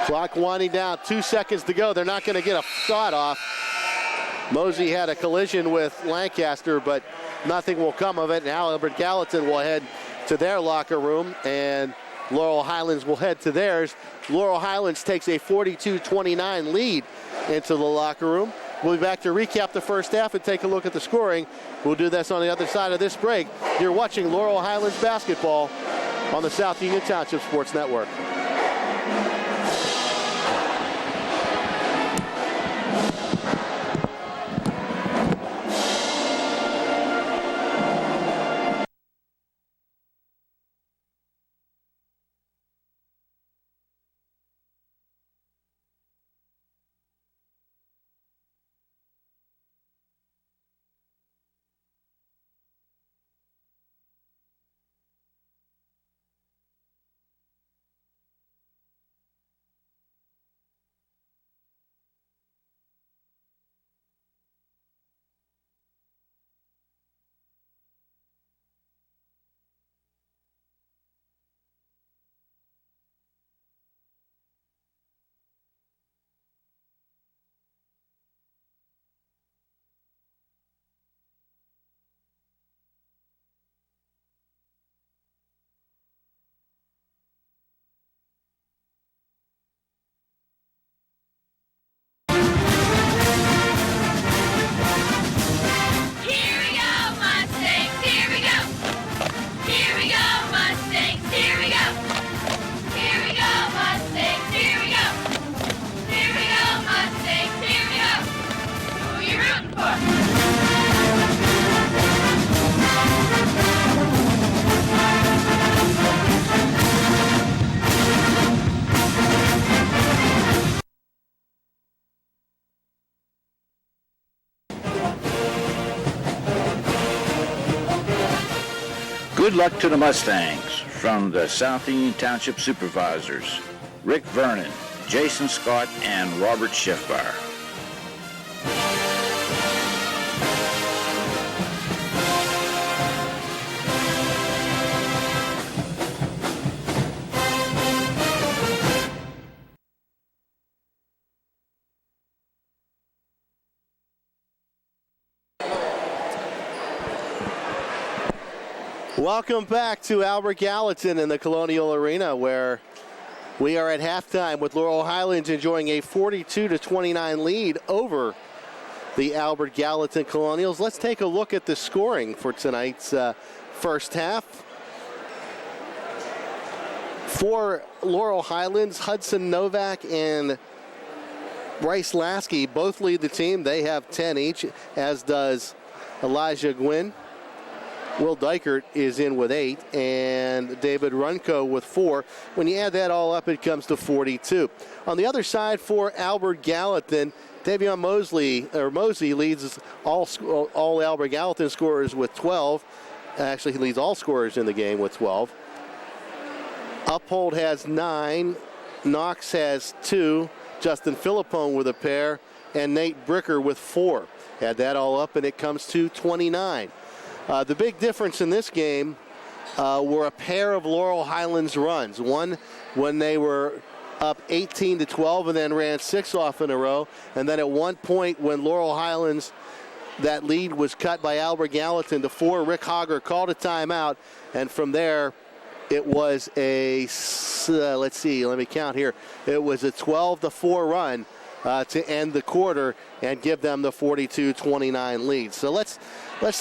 Clock winding down, 2 seconds to go. They're not going to get a shot off. Mosey had a collision with Lancaster, but nothing will come of it. Now Albert Gallatin will head to their locker room, and Laurel Highlands will head to theirs. Laurel Highlands takes a 42-29 lead into the locker room. We'll be back to recap the first half and take a look at the scoring. We'll do this on the other side of this break. You're watching Laurel Highlands basketball on the South Union Township Sports Network. Good luck to the Mustangs from the South Union Township Supervisors, Rick Vernon, Jason Scott, and Robert Schiffbar. Welcome back to Albert Gallatin in the Colonial Arena, where we are at halftime with Laurel Highlands enjoying a 42-29 lead over the Albert Gallatin Colonials. Let's take a look at the scoring for tonight's first half. For Laurel Highlands, Hudson Novak and Bryce Lasky both lead the team. They have 10 each, as does Elijah Gwynn. Will Dykert is in with 8, and David Runco with 4. When you add that all up, it comes to 42. On the other side for Albert Gallatin, Davion Mosey leads all Albert Gallatin scorers with 12. Actually, he leads all scorers in the game with 12. Uphold has 9. Knox has 2. Justin Philippone with a pair, and Nate Bricker with 4. Add that all up, and it comes to 29. The big difference in this game were a pair of Laurel Highlands runs. One when they were up 18-12 and then ran 6 off in a row. And then at one point when Laurel Highlands, that lead was cut by Albert Gallatin to 4. Rick Hogger called a timeout. And from there, it was a, let's see, let me count here. It was a 12-4 run to end the quarter and give them the 42-29 lead. So let's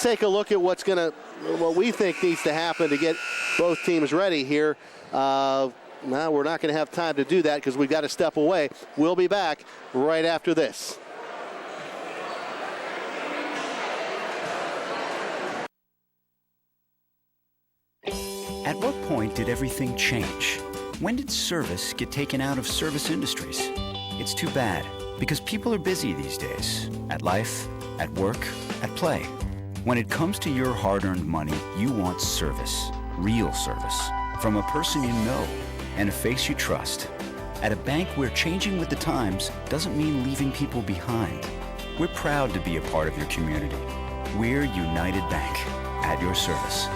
take a look at what we think needs to happen to get both teams ready here. Now we're not going to have time to do that because we've got to step away. We'll be back right after this. At what point did everything change? When did service get taken out of service industries? It's too bad, because people are busy these days. At life, at work, at play. When it comes to your hard-earned money, you want service. Real service. From a person you know and a face you trust. At a bank where changing with the times doesn't mean leaving people behind. We're proud to be a part of your community. We're United Bank. At your service.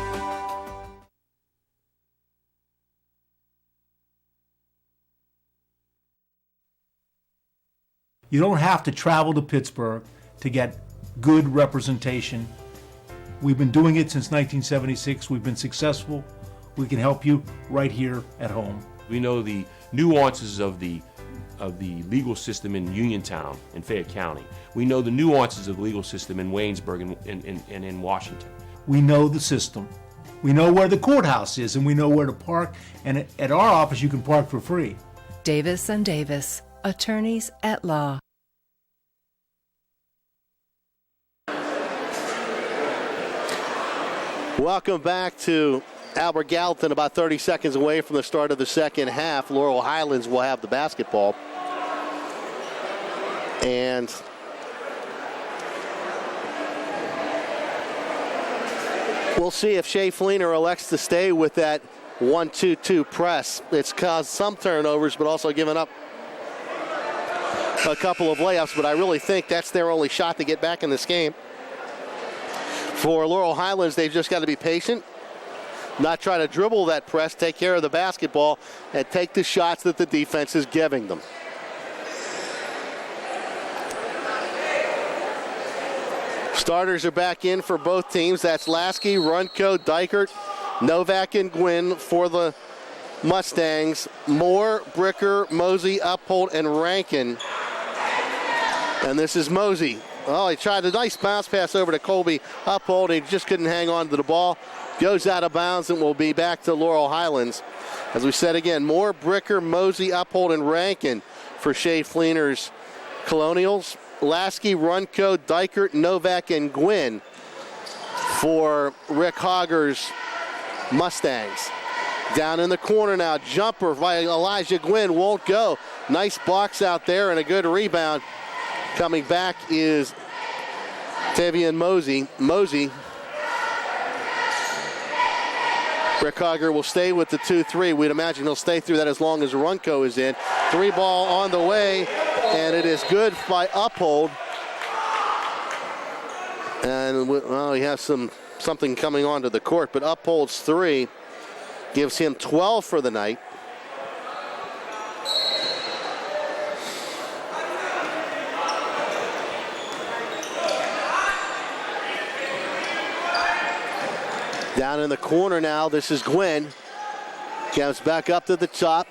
You don't have to travel to Pittsburgh to get good representation. We've been doing it since 1976. We've been successful. We can help you right here at home. We know the nuances of the legal system in Uniontown and Fayette County. We know the nuances of the legal system in Waynesburg and in Washington. We know the system. We know where the courthouse is, and we know where to park. And at our office, you can park for free. Davis & Davis, attorneys at law. Welcome back to Albert Gallatin, about 30 seconds away from the start of the second half. Laurel Highlands will have the basketball. And we'll see if Shea Fleener elects to stay with that 1-2-2 press. It's caused some turnovers, but also given up a couple of layups. But I really think that's their only shot to get back in this game. For Laurel Highlands, they've just got to be patient, not try to dribble that press, take care of the basketball, and take the shots that the defense is giving them. Starters are back in for both teams. That's Lasky, Runco, Dykert, Novak, and Gwynn for the Mustangs. Moore, Bricker, Mosey, Uphold, and Rankin. And this is Mosey. Oh, he tried a nice bounce pass over to Colby Uphold. He just couldn't hang on to the ball. Goes out of bounds and will be back to Laurel Highlands. As we said again, Moore, Bricker, Mosey, Uphold, and Rankin for Shea Fleener's Colonials. Lasky, Runco, Dykert, Novak, and Gwynn for Rick Hogger's Mustangs. Down in the corner now, jumper by Elijah Gwynn won't go. Nice box out there and a good rebound. Coming back is Tavian Mosey. Rick Hogger will stay with the 2-3. We'd imagine he'll stay through that as long as Runco is in. 3-ball on the way, and it is good by Uphold. And well, he has something coming onto the court, but Uphold's 3 gives him 12 for the night. Down in the corner now, this is Gwynn. Comes back up to the top.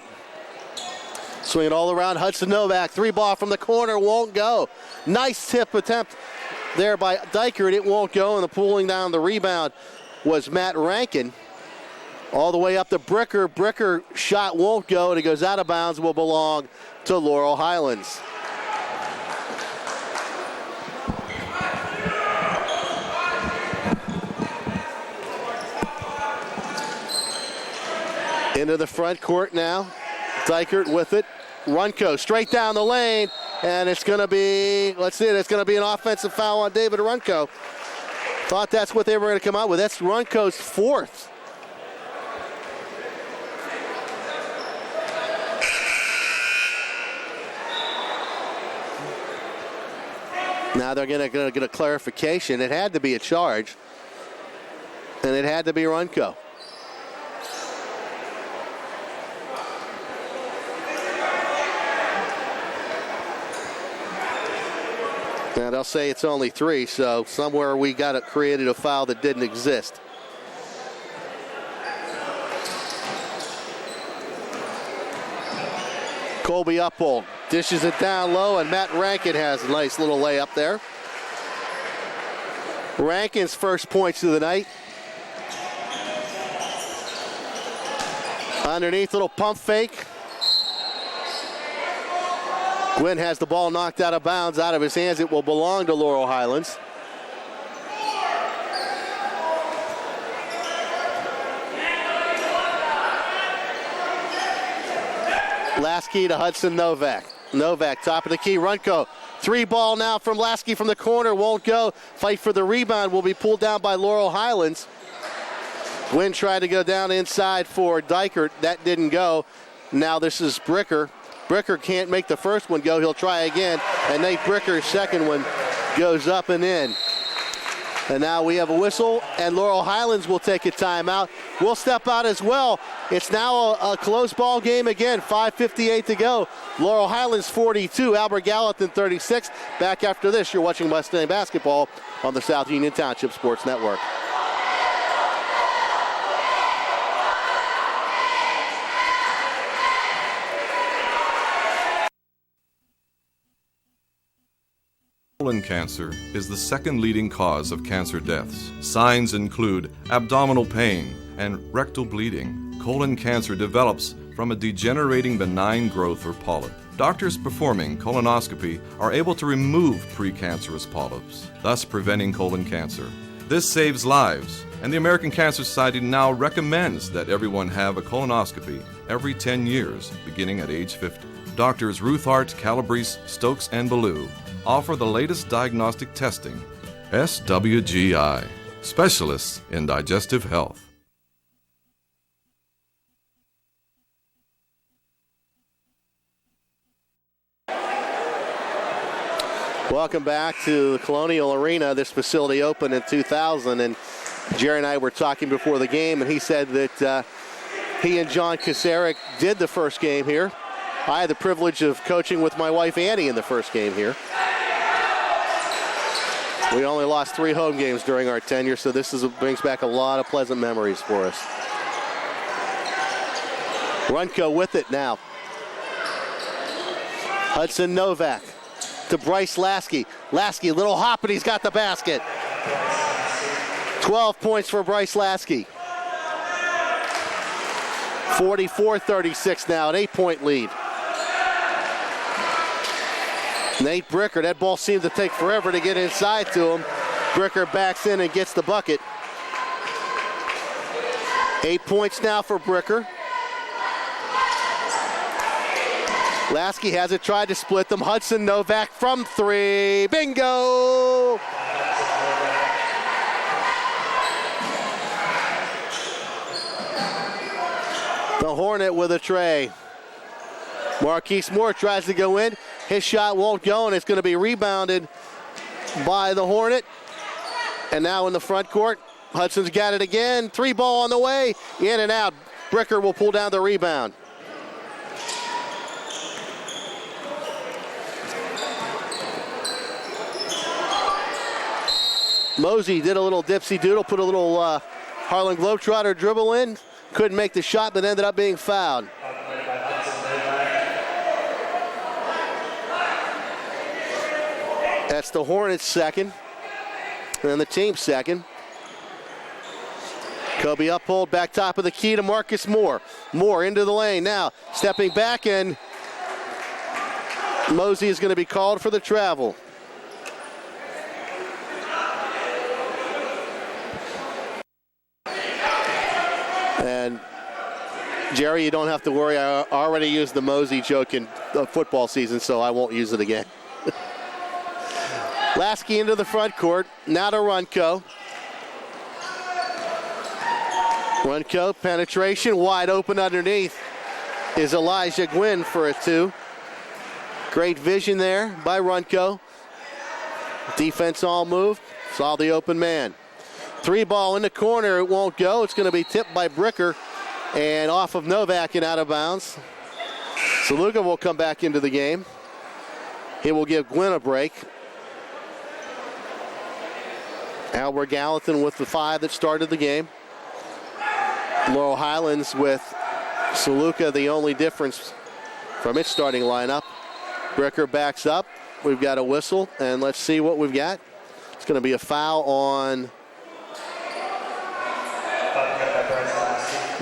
Swinging all around, Hudson Novak. 3-ball from the corner, won't go. Nice tip attempt there by Dykert. It won't go, and the pulling down the rebound was Matt Rankin. All the way up to Bricker. Bricker shot won't go, and it goes out of bounds, will belong to Laurel Highlands. Into the front court now. Dykert with it. Runco straight down the lane, and it's going to be, let's see, it's going to be an offensive foul on David Runco. Thought that's what they were going to come out with. That's Runco's 4th. Now they're going to get a clarification. It had to be a charge, and it had to be Runco. Now they'll say it's only 3, so somewhere we created a foul that didn't exist. Colby Uphold dishes it down low, and Matt Rankin has a nice little layup there. Rankin's first points of the night. Underneath, little pump fake. Gwynn has the ball knocked out of bounds, out of his hands. It will belong to Laurel Highlands. Lasky to Hudson Novak. Novak, top of the key. Runco. 3-ball now from Lasky from the corner. Won't go. Fight for the rebound. Will be pulled down by Laurel Highlands. Gwynn tried to go down inside for Dykert. That didn't go. Now this is Bricker. Bricker can't make the first one go. He'll try again. And Nate Bricker's second one goes up and in. And now we have a whistle, and Laurel Highlands will take a timeout. We'll step out as well. It's now a close ball game again. 5:58 to go. Laurel Highlands 42, Albert Gallatin 36. Back after this, you're watching Mustang basketball on the South Union Township Sports Network. Colon cancer is the second leading cause of cancer deaths. Signs include abdominal pain and rectal bleeding. Colon cancer develops from a degenerating benign growth or polyp. Doctors performing colonoscopy are able to remove precancerous polyps, thus preventing colon cancer. This saves lives, and the American Cancer Society now recommends that everyone have a colonoscopy every 10 years, beginning at age 50. Doctors Ruthart, Calabrese, Stokes, and Ballou offer the latest diagnostic testing. SWGI, specialists in digestive health. Welcome back to the Colonial Arena. This facility opened in 2000, and Jerry and I were talking before the game, and he said that he and John Kasarik did the first game here. I had the privilege of coaching with my wife Annie in the first game here. We only lost 3 home games during our tenure, so this brings back a lot of pleasant memories for us. Runco with it now. Hudson Novak to Bryce Lasky. Lasky, little hop, and he's got the basket. 12 points for Bryce Lasky. 44-36 now, an 8-point lead. Nate Bricker, that ball seemed to take forever to get inside to him. Bricker backs in and gets the bucket. 8 points now for Bricker. Lasky has it, tried to split them. Hudson Novak from 3. Bingo! The Hornet with a tray. Marquise Moore tries to go in. His shot won't go, and it's going to be rebounded by the Hornet. And now in the front court, Hudson's got it again. 3 ball on the way. In and out. Bricker will pull down the rebound. Mosey did a little dipsy doodle, put a little Harlem Globetrotter dribble in. Couldn't make the shot, but ended up being fouled. That's the Hornets' second, and then the team's second. Kobe Uphold back top of the key to Marcus Moore. Moore into the lane now, stepping back, and Mosey is going to be called for the travel. And Jerry, you don't have to worry. I already used the Mosey joke in the football season, so I won't use it again. Lasky into the front court. Now to Runco. Runco, penetration, wide open underneath is Elijah Gwynn for a 2. Great vision there by Runco. Defense all moved, saw the open man. 3 ball in the corner, it won't go. It's going to be tipped by Bricker and off of Novak and out of bounds. Saluga will come back into the game. He will give Gwynn a break. Albert Gallatin with the 5 that started the game. Laurel Highlands with Saluga, the only difference from its starting lineup. Bricker backs up. We've got a whistle, and let's see what we've got. It's going to be a foul on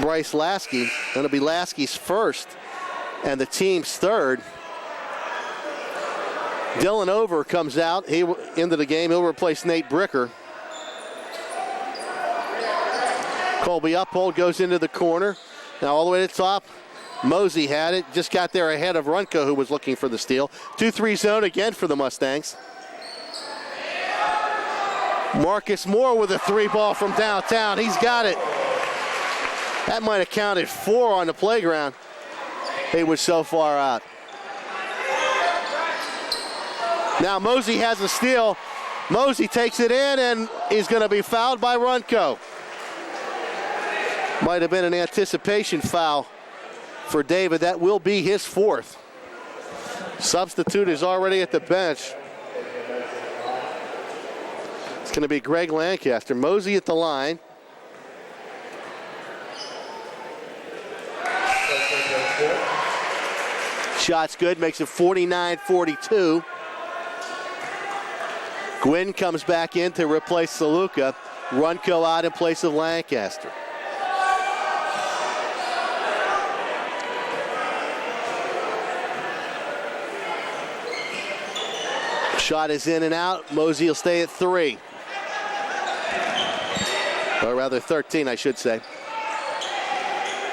Bryce Lasky. It'll be Lasky's first and the team's third. Dylan Over comes out into the game. He'll replace Nate Bricker. Colby Uphold goes into the corner. Now all the way to the top. Mosey had it. Just got there ahead of Runco, who was looking for the steal. 2-3 zone again for the Mustangs. Marcus Moore with a 3 ball from downtown. He's got it. That might have counted 4 on the playground. He was so far out. Now Mosey has a steal. Mosey takes it in, and he's going to be fouled by Runco. Might have been an anticipation foul for David. That will be his 4th. Substitute is already at the bench. It's going to be Greg Lancaster. Mosey at the line. Shot's good, makes it 49-42. Gwynn comes back in to replace Saluga. Runco out in place of Lancaster. Shot is in and out. Mosey will stay at 3. Or rather 13, I should say.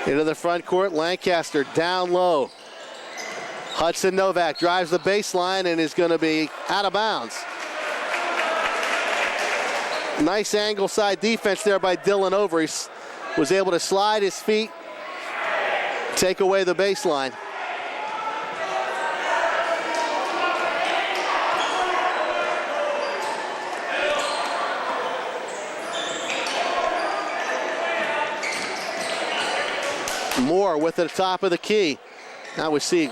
Into the front court, Lancaster down low. Hudson Novak drives the baseline and is going to be out of bounds. Nice angle side defense there by Dylan Over. He was able to slide his feet, take away the baseline. Moore with the top of the key. Now we see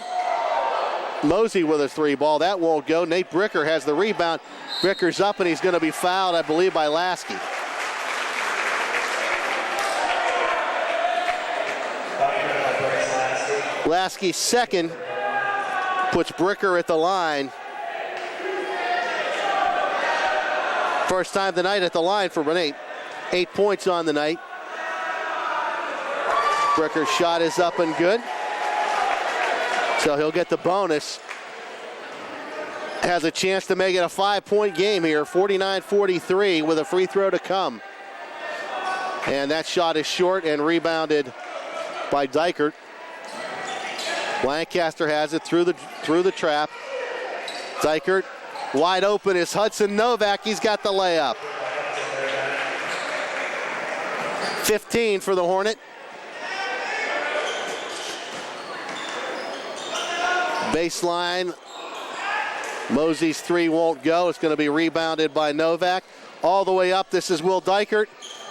Mosey with a 3 ball. That won't go. Nate Bricker has the rebound. Bricker's up, and he's going to be fouled, I believe, by Lasky. Lasky's second puts Bricker at the line. First time tonight at the line for Nate. 8 points on the night. Bricker's shot is up and good. So he'll get the bonus. has a chance to make it a 5-point game here, 49-43 with a free throw to come. And that shot is short and rebounded by Dykert. Lancaster has it through the trap. Dykert wide open is Hudson Novak. He's got the layup. 15 for the Hornet. Baseline. Mosey's three won't go. It's going to be rebounded by Novak. All the way up, this is Will Dykert.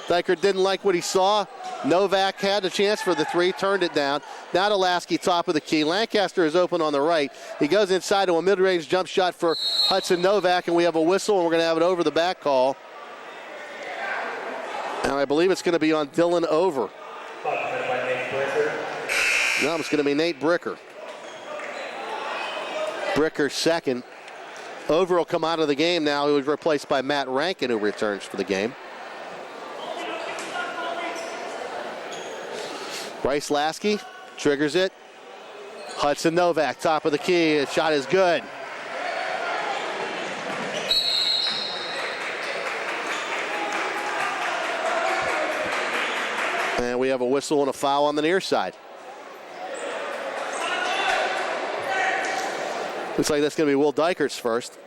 Dykert didn't like what he saw. Novak had a chance for the three, turned it down. Now to Lasky, top of the key. Lancaster is open on the right. He goes inside to a mid-range jump shot for Hudson Novak, and we have a whistle, and we're going to have it over the back call. And I believe it's going to be on Dylan Over. No, it's going to be Nate Bricker. Bricker second. Over will come out of the game now. He was replaced by Matt Rankin, who returns for the game. Bryce Lasky triggers it. Hudson Novak, top of the key. The shot is good. And we have a whistle and a foul on the near side. Looks like that's going to be Will Dykert's first.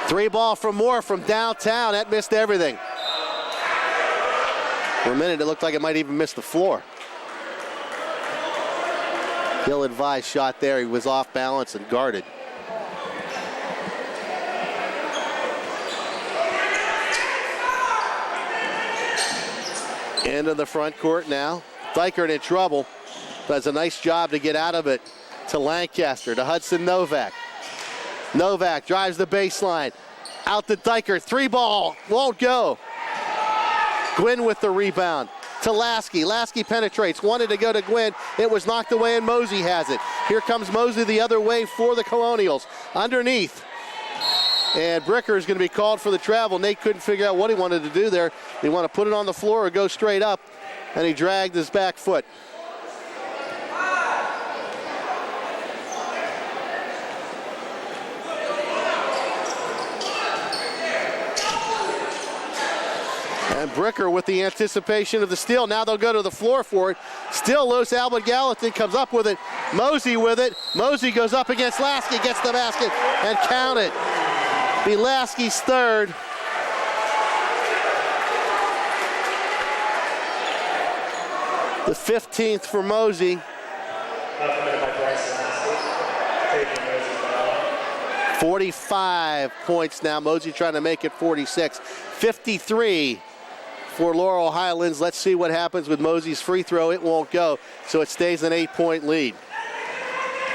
Three ball from Moore from downtown. That missed everything. For a minute, it looked like it might even miss the floor. Ill-advised shot there. He was off balance and guarded. Into the front court now. Dykert in trouble. Does a nice job to get out of it to Lancaster, to Hudson Novak. Novak drives the baseline. Out to Dykert. Three ball. Won't go. Gwynn with the rebound. To Lasky. Lasky penetrates. Wanted to go to Gwynn. It was knocked away and Mosey has it. Here comes Mosey the other way for the Colonials. Underneath. And Bricker is going to be called for the travel. Nate couldn't figure out what he wanted to do there. He wanted to put it on the floor or go straight up. And he dragged his back foot. And Bricker with the anticipation of the steal. Now they'll go to the floor for it. Still loose. Albert Gallatin comes up with it. Mosey with it. Mosey goes up against Lasky, gets the basket, and count it. Be Lasky's third. The 15th for Mosey. 45 points now. Mosey trying to make it 46. 53 for Laurel Highlands. Let's see what happens with Mosey's free throw. It won't go, so it stays an 8-point lead.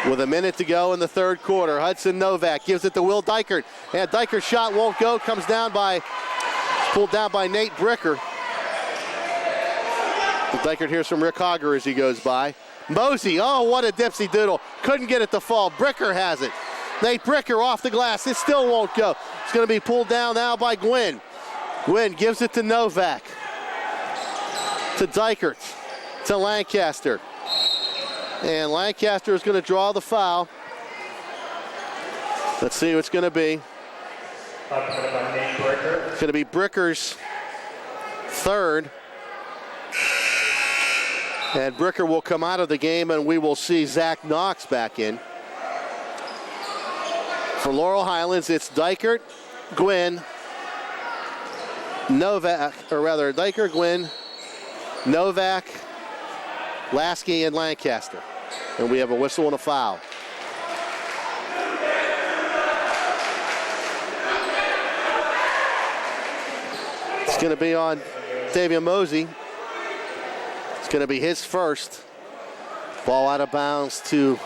With a minute to go in the third quarter, Hudson Novak gives it to Will Dykert. And Dykert's shot won't go, pulled down by Nate Bricker. Dykert hears from Rick Hogger as he goes by. Mosey, oh, what a dipsy doodle. Couldn't get it to fall. Bricker has it. Nate Bricker off the glass. It still won't go. It's going to be pulled down now by Gwynn. Gwynn gives it to Novak. To Dykert. To Lancaster. And Lancaster is going to draw the foul. Let's see who it's going to be. It's going to be Bricker's third. And Bricker will come out of the game, and we will see Zach Knox back in. For Laurel Highlands, it's Dykert, Gwynn, Novak, or rather Dykert, Gwynn, Novak, Lasky, and Lancaster. And we have a whistle and a foul. It's going to be on Davian Mosey. It's going to be his first. Ball out of bounds to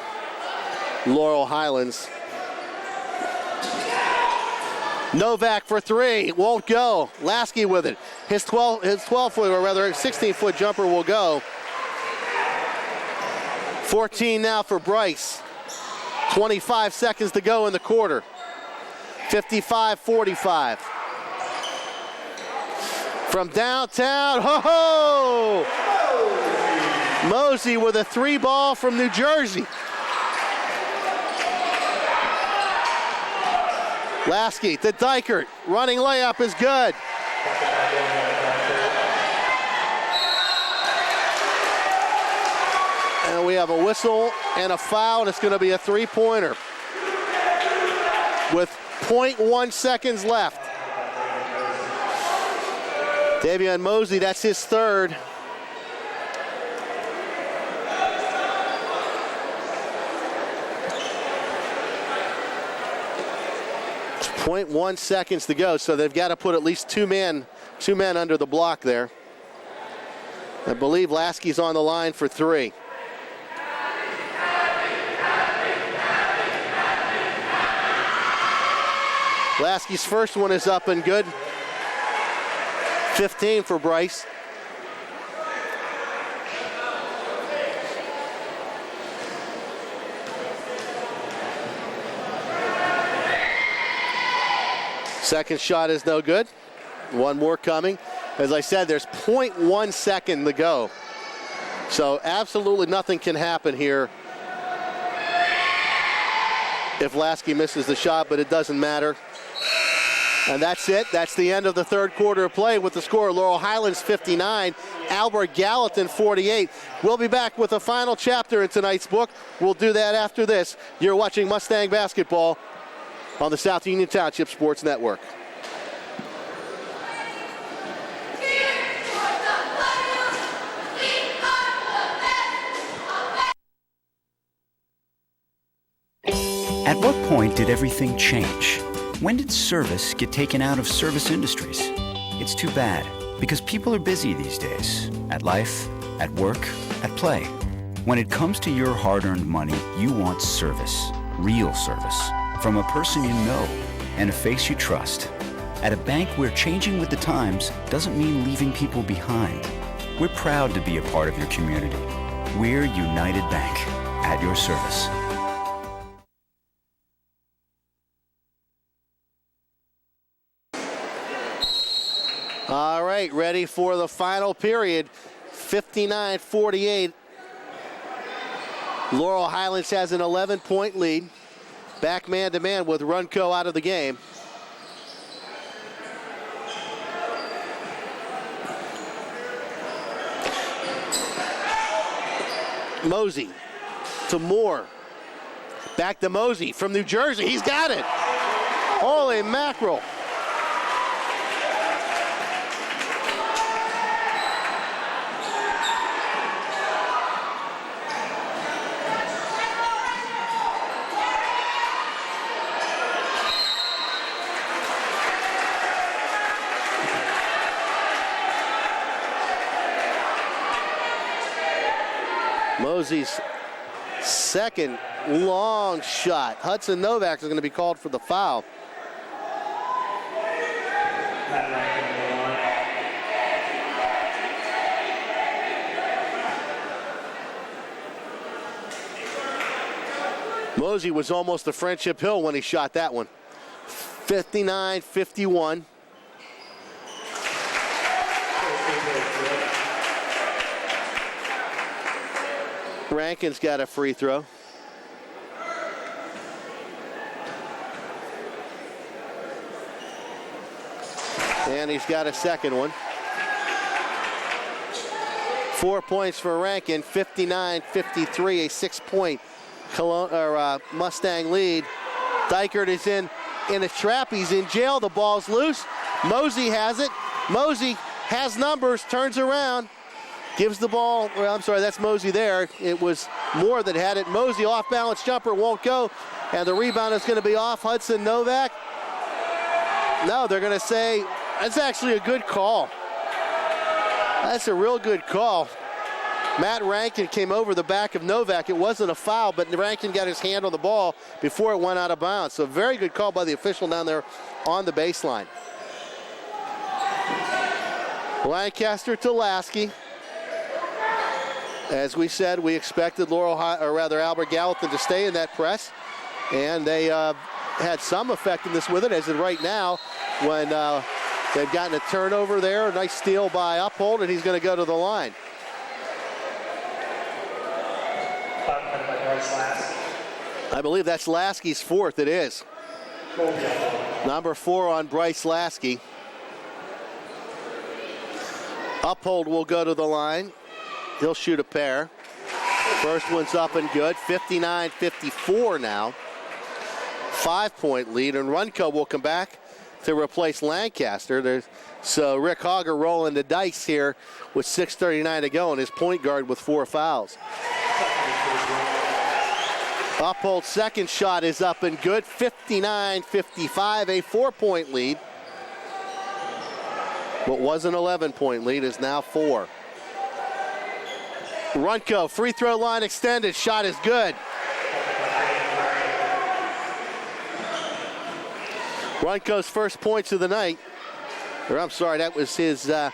Laurel Highlands. Novak for three, won't go. Lasky with it. His 12-foot, or rather 16-foot jumper will go. 14 now for Bryce. 25 seconds to go in the quarter. 55-45. From downtown, ho-ho! Mosey with a 3-ball from New Jersey. Lasky to Dykert. Running layup is good. And we have a whistle and a foul, and it's going to be a 3-pointer with 0.1 seconds left. Davion Mosey, that's his third. It's 0.1 seconds to go, so they've got to put at least two men under the block there. I believe Lasky's on the line for 3. Lasky's first one is up and good. 15 for Bryce. Second shot is no good. One more coming. As I said, there's 0.1 second to go. So absolutely nothing can happen here if Lasky misses the shot, but it doesn't matter. And that's it. That's the end of the third quarter of play with the score: Laurel Highlands 59, Albert Gallatin 48. We'll be back with the final chapter in tonight's book. We'll do that after this. You're watching Mustang basketball on the South Union Township Sports Network. At what point did everything change? When did service get taken out of service industries? It's too bad, because people are busy these days. At life, at work, at play. When it comes to your hard-earned money, you want service. Real service. From a person you know and a face you trust. At a bank where changing with the times doesn't mean leaving people behind. We're proud to be a part of your community. We're United Bank, at your service. All right, ready for the final period. 59-48. Laurel Highlands has an 11-point lead. Back man-to-man with Runco out of the game. Mosey to Moore. Back to Mosey from New Jersey. He's got it. Holy mackerel. Mosey's second long shot. Hudson Novak is going to be called for the foul. Mosey was almost the Friendship Hill when he shot that one. 59-51. Rankin's got a free throw. And he's got a second one. 4 points for Rankin, 59-53, a 6-point Mustang lead. Dykert is in a trap. He's in jail. The ball's loose. Mosey has it. Mosey has numbers, turns around. Gives the ball, well, I'm sorry, that's Mosey there. It was Moore that had it. Mosey off-balance jumper won't go, and the rebound is going to be off Hudson Novak. No, they're going to say, that's actually a good call. That's a real good call. Matt Rankin came over the back of Novak. It wasn't a foul, but Rankin got his hand on the ball before it went out of bounds. So very good call by the official down there on the baseline. Lancaster to Lasky. As we said, we expected Albert Gallatin to stay in that press, and they had some effectiveness with it, as in right now when they've gotten a turnover there. A nice steal by Uphold, and he's going to go to the line. I believe that's Lasky's fourth. It is. Number 4 on Bryce Lasky. Uphold will go to the line. He'll shoot a pair. First one's up and good. 59-54 now. 5-point lead, and Runco will come back to replace Lancaster. So Rick Hogger rolling the dice here with 6:39 to go, and his point guard with 4 fouls. Uphold's second shot is up and good. 59-55, a 4-point lead. What was an 11-point lead is now 4. Runco, free throw line extended. Shot is good. Runco's first points of the night. Or I'm sorry, that was his 6th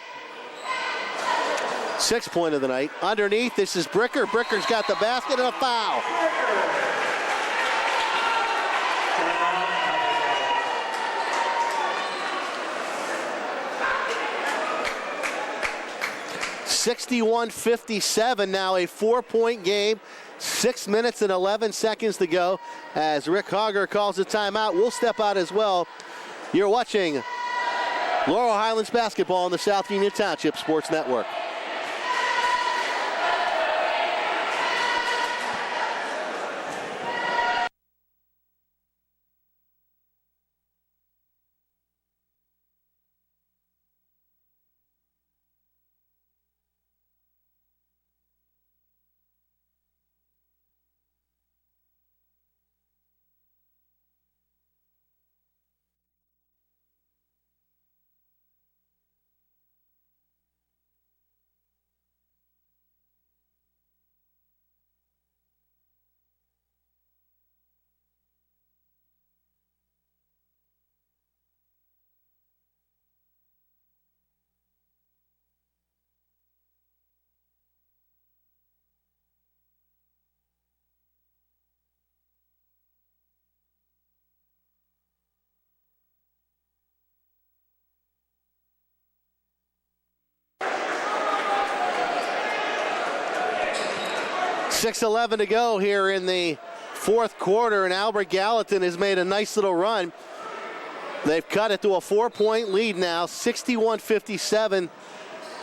point of the night. Underneath, this is Bricker. Bricker's got the basket and a foul. (61-57) now, a 4-point game. 6 minutes and 11 seconds to go as Rick Hogger calls a timeout. We'll step out as well. You're watching Laurel Highlands basketball on the South Union Township Sports Network. .6:11 to go here in the 4th quarter, and Albert Gallatin has made a nice little run. They've cut it to a 4-point lead now, 61-57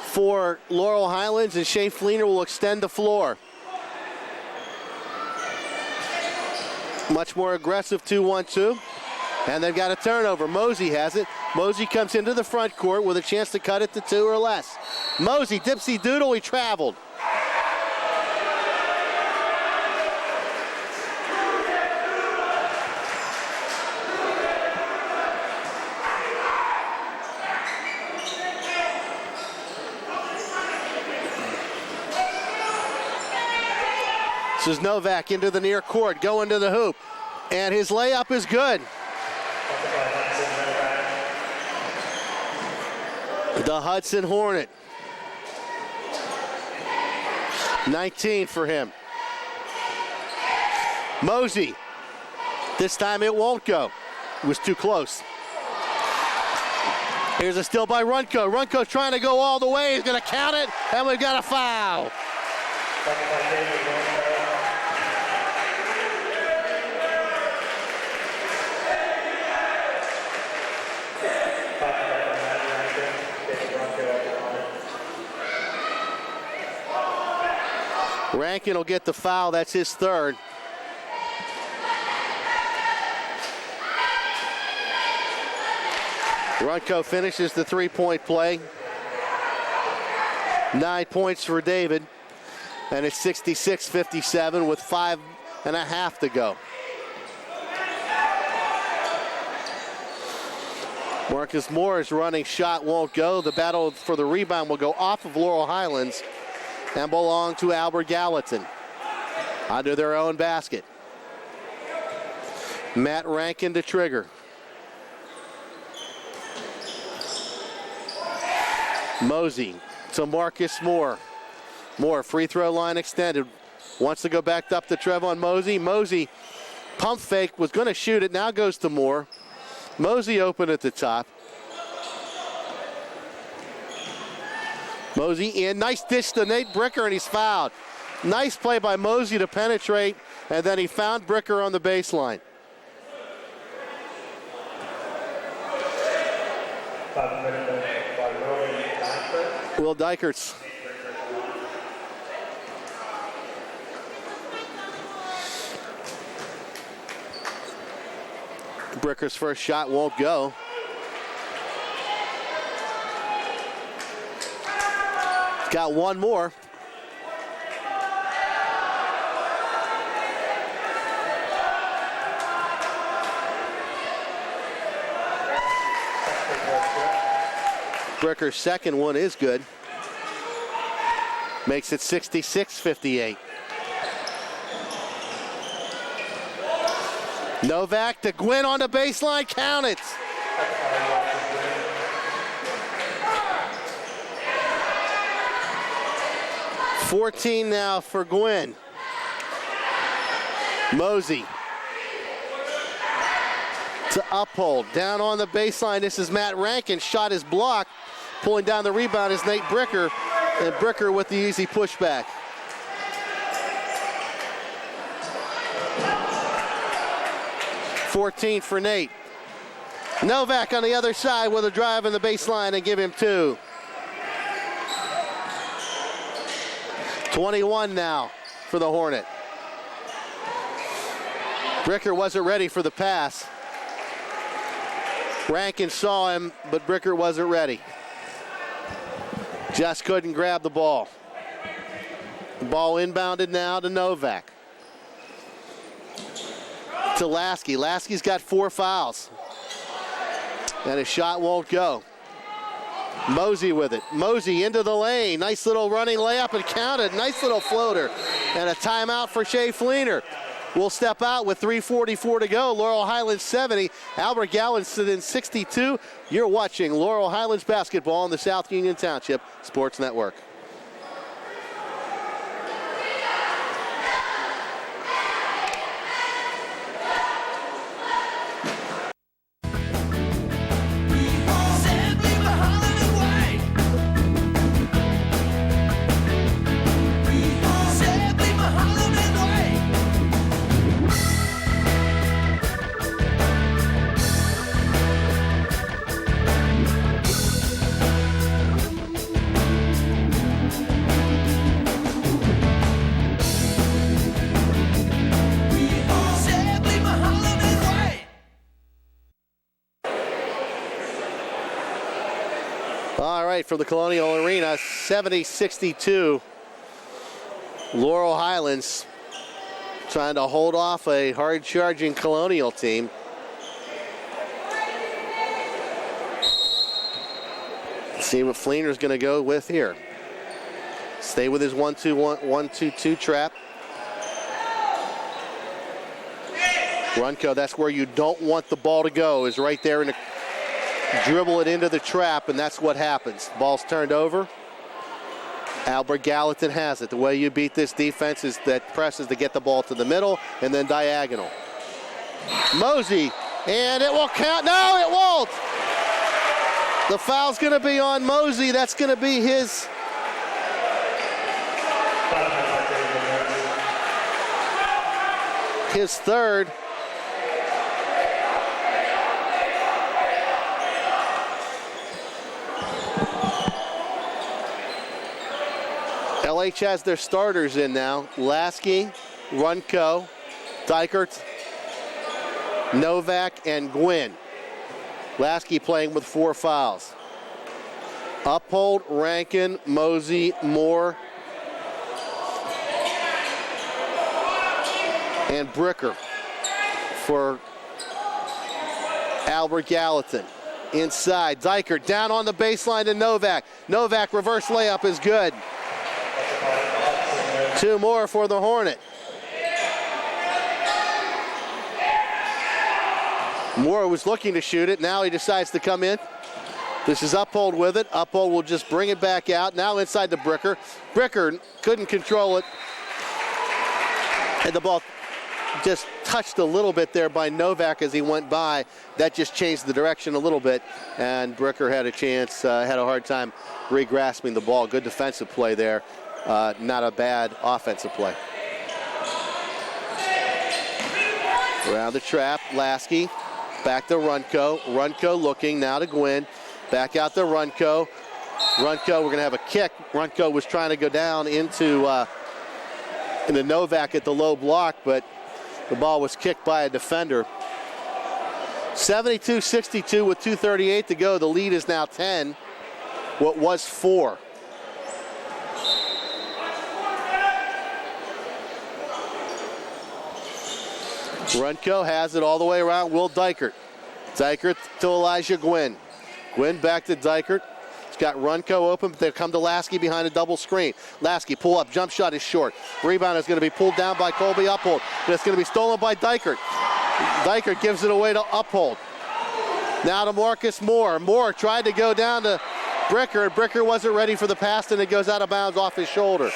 for Laurel Highlands, and Shane Fleener will extend the floor. Much more aggressive 2-1-2, and they've got a turnover. Mosey has it. Mosey comes into the front court with a chance to cut it to 2 or less. Mosey, dipsy doodle, he traveled. This is Novak into the near court, going to the hoop, and his layup is good. The Hudson Hornet. 19 for him. Mosey. This time it won't go. It was too close. Here's a steal by Runco. Runco's trying to go all the way. He's going to count it, and we've got a foul. Rankin will get the foul. That's his 3rd. Runco finishes the 3-point play. 9 points for David. And it's 66-57 with 5.5 to go. Marcus Moore's running shot won't go. The battle for the rebound will go off of Laurel Highlands and belong to Albert Gallatin under their own basket. Matt Rankin to trigger. Mosey to Marcus Moore. Moore, free throw line extended. Wants to go back up to Trevon Mosey. Mosey Pump fake, was going to shoot it, now goes to Moore. Mosey open at the top. Mosey in, nice dish to Nate Bricker, and he's fouled. Nice play by Mosey to penetrate, and then he found Bricker on the baseline. Will Dykerts. Bricker's first shot won't go. Got one more. Bricker's second one is good. Makes it 66-58. Novak to Gwynn on the baseline, count it. $14 now for Gwynn. Mosey to Uphold, down on the baseline. This is Matt Rankin, shot is blocked. Pulling down the rebound is Nate Bricker, and Bricker with the easy pushback. $14 for Nate. Novak on the other side with a drive in the baseline and give him 2. 21 now for the Hornet. Bricker wasn't ready for the pass. Rankin saw him, but Bricker wasn't ready. Just couldn't grab the ball. The ball inbounded now to Novak. To Lasky. Lasky's got 4 fouls. And his shot won't go. Mosey with it. Mosey into the lane. Nice little running layup and counted. Nice little floater. And a timeout for Shea Fleener. We'll step out with 3:44 to go. Laurel Highlands 70, Albert Gallatin 62. You're watching Laurel Highlands basketball on the South Union Township Sports Network. From the Colonial Arena, 70-62. Laurel Highlands trying to hold off a hard-charging Colonial team. Let's see what Fleener's going to go with here. Stay with his 1-2-2 trap. Runco, that's where you don't want the ball to go, is right there in the dribble it into the trap, and that's what happens. Ball's turned over. Albert Gallatin has it. The way you beat this defense is that press is to get the ball to the middle and then diagonal. Mosey, and it will count. No, it won't. The foul's going to be on Mosey. That's going to be his third. LH has their starters in now. Lasky, Runco, Dykert, Novak, and Gwynn. Lasky playing with 4 fouls. Uphold, Rankin, Mosey, Moore, and Bricker for Albert Gallatin. Inside, Dykert down on the baseline to Novak. Novak reverse layup is good. 2 more for the Hornet. Moore was looking to shoot it. Now he decides to come in. This is Uphold with it. Uphold will just bring it back out. Now inside to Bricker. Bricker couldn't control it. And the ball just touched a little bit there by Novak as he went by. That just changed the direction a little bit, and Bricker had a chance, had a hard time re-grasping the ball. Good defensive play there, not a bad offensive play. Around the trap, Lasky, back to Runco. Runco looking now to Gwynn. Back out to Runco. Runco, we're going to have a kick. Runco was trying to go down into Novak at the low block, but the ball was kicked by a defender. 72-62 with 2:38 to go. The lead is now 10. What was 4. Runco has it all the way around. Will Dykert. Dykert to Elijah Gwynn. Gwynn back to Dykert. He's got Runco open, but they come to Lasky behind a double screen. Lasky pull up, jump shot is short. Rebound is going to be pulled down by Colby Uphold, but it's going to be stolen by Dykert. Dykert gives it away to Uphold. Now to Marcus Moore. Moore tried to go down to Bricker, and Bricker wasn't ready for the pass, and it goes out of bounds off his shoulder.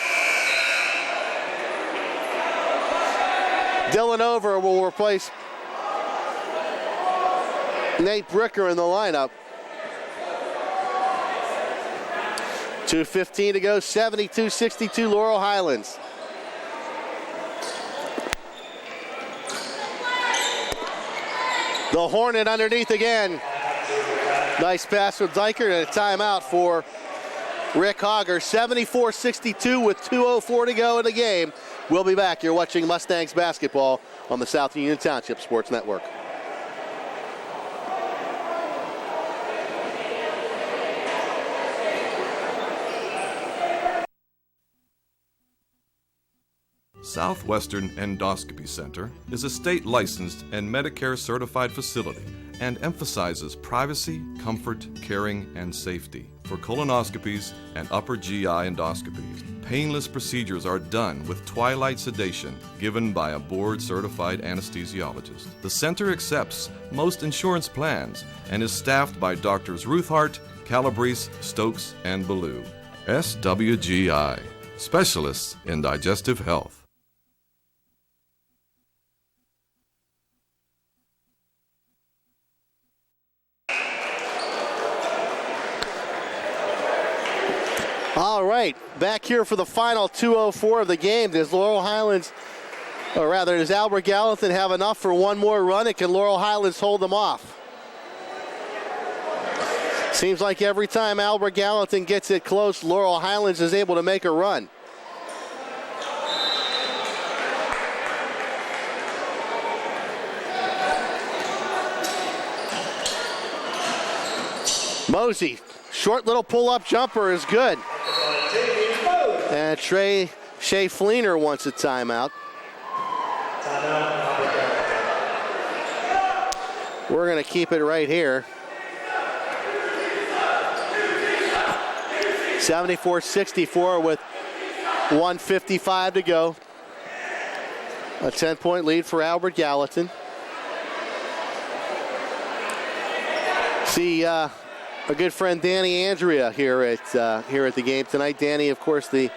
Dylan Over will replace Nate Bricker in the lineup. 2:15 to go, 72-62 Laurel Highlands. The Hornet underneath again. Nice pass from Dykert and a timeout for Rick Hogger. 74-62 with 2:04 to go in the game. We'll be back. You're watching Mustangs basketball on the South Union Township Sports Network. Southwestern Endoscopy Center is a state-licensed and Medicare-certified facility and emphasizes privacy, comfort, caring, and safety for colonoscopies and upper GI endoscopies. Painless procedures are done with twilight sedation given by a board-certified anesthesiologist. The center accepts most insurance plans and is staffed by Doctors Ruthhart, Calabrese, Stokes, and Ballou. SWGI, specialists in digestive health. All right, back here for the final 2:04 of the game. Does Laurel Highlands, or rather, does Albert Gallatin have enough for one more run? And can Laurel Highlands hold them off? Seems like every time Albert Gallatin gets it close, Laurel Highlands is able to make a run. Mosey, short little pull-up jumper is good. And Shea Fleener wants a timeout. We're going to keep it right here. 74-64 with 1:55 to go. A 10-point lead for Albert Gallatin. See our good friend Danny Andrea here at the game tonight. Danny, of course, the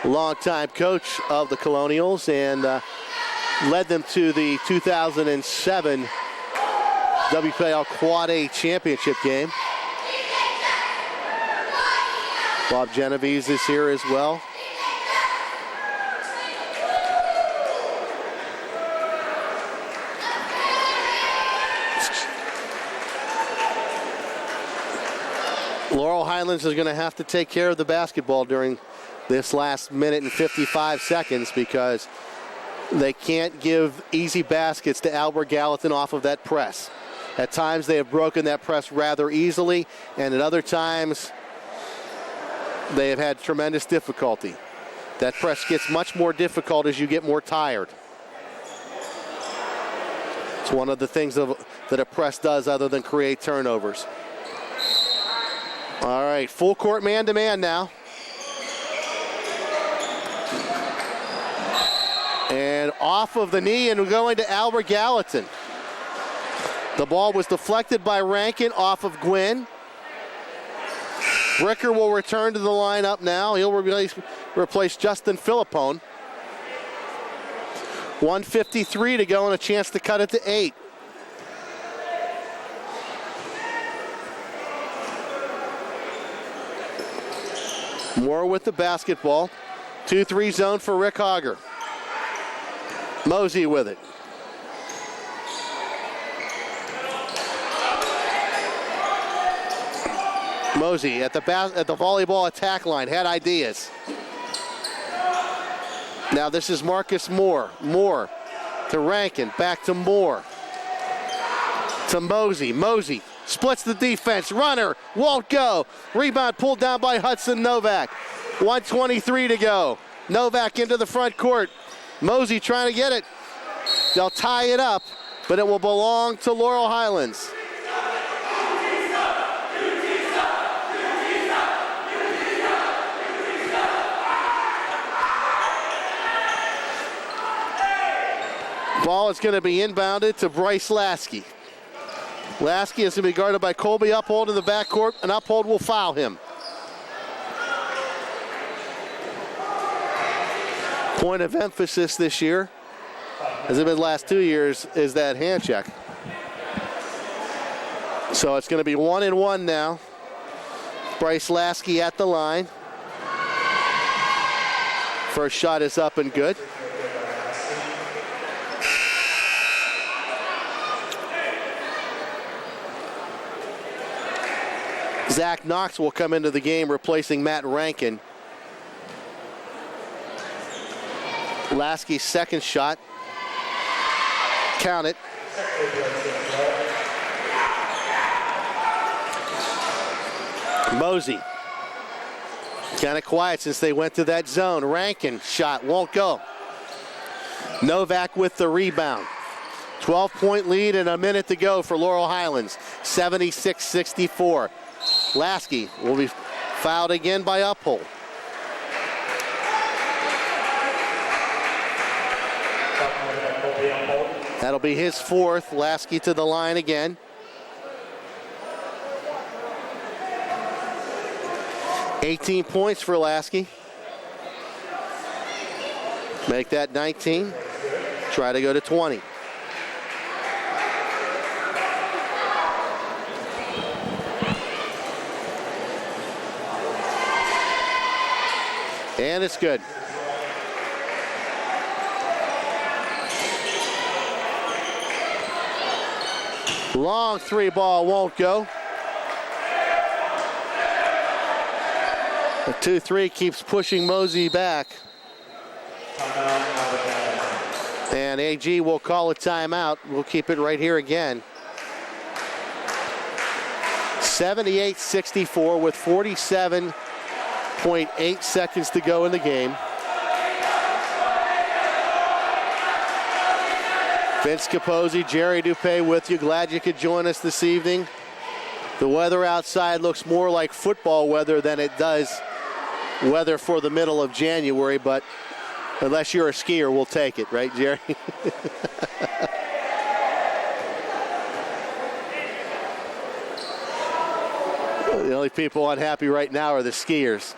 longtime coach of the Colonials and led them to the 2007 WPIAL Quad A championship game. Bob Genovese is here as well. Laurel Highlands is going to have to take care of the basketball during this last minute and 55 seconds because they can't give easy baskets to Albert Gallatin off of that press. At times they have broken that press rather easily, and at other times they have had tremendous difficulty. That press gets much more difficult as you get more tired. It's one of the things that a press does other than create turnovers. All right, full court man-to-man now. And off of the knee and going to Albert Gallatin. The ball was deflected by Rankin off of Gwynn. Bricker will return to the lineup now. He'll replace Justin Philippone. 1:53 to go and a chance to cut it to 8. Moore with the basketball. 2-3 zone for Rick Hogger. Mosey with it. Mosey at the volleyball attack line, had ideas. Now this is Marcus Moore. Moore to Rankin, back to Moore. To Mosey. Mosey splits the defense. Runner won't go. Rebound pulled down by Hudson Novak. 1:23 to go. Novak into the front court. Mosey trying to get it. They'll tie it up, but it will belong to Laurel Highlands. Ball is going to be inbounded to Bryce Lasky. Lasky is going to be guarded by Colby Uphold in the backcourt, and Uphold will foul him. Point of emphasis this year, as it been the last 2 years, is that hand check. So it's going to be 1-1 now. Bryce Lasky at the line. First shot is up and good. Zach Knox will come into the game replacing Matt Rankin. Lasky's second shot. Count it. Mosey. Kind of quiet since they went to that zone. Rankin shot won't go. Novak with the rebound. 12-point lead and a minute to go for Laurel Highlands. 76-64. Lasky will be fouled again by Uphold. That'll be his fourth. Lasky to the line again. $18 points for Lasky. Make that 19. Try to go to 20. And it's good. Long three ball won't go. The 2-3 keeps pushing Mosey back. And AG will call a timeout. We'll keep it right here again. 78-64 with 47.8 seconds to go in the game. Vince Capozzi, Jerry Dupay with you. Glad you could join us this evening. The weather outside looks more like football weather than it does weather for the middle of January, but unless you're a skier, we'll take it, right, Jerry? The only people unhappy right now are the skiers.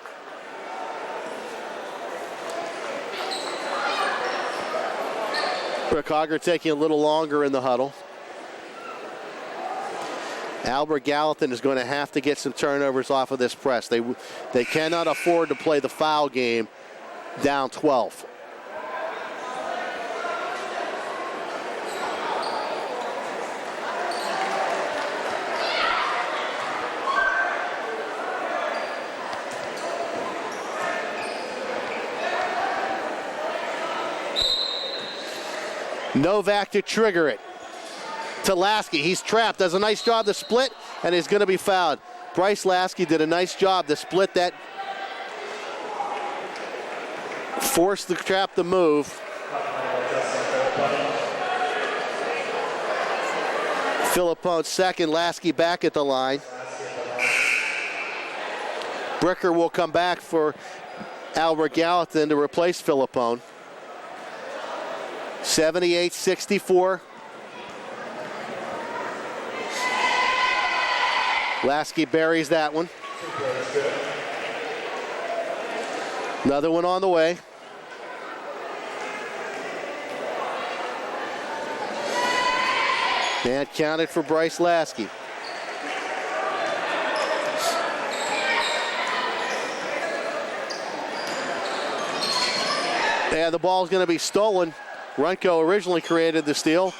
Rick Hogger taking a little longer in the huddle. Albert Gallatin is going to have to get some turnovers off of this press. They cannot afford to play the foul game down 12. Novak to trigger it. To Lasky. He's trapped. Does a nice job to split and is going to be fouled. Bryce Lasky did a nice job to split that. Force the trap to move. Philippone second. Lasky back at the line. Bricker will come back for Albert Gallatin to replace Philippone. 78-64. Lasky buries that one. Another one on the way. And counted for Bryce Lasky. And the ball's going to be stolen. Runco originally created the steal.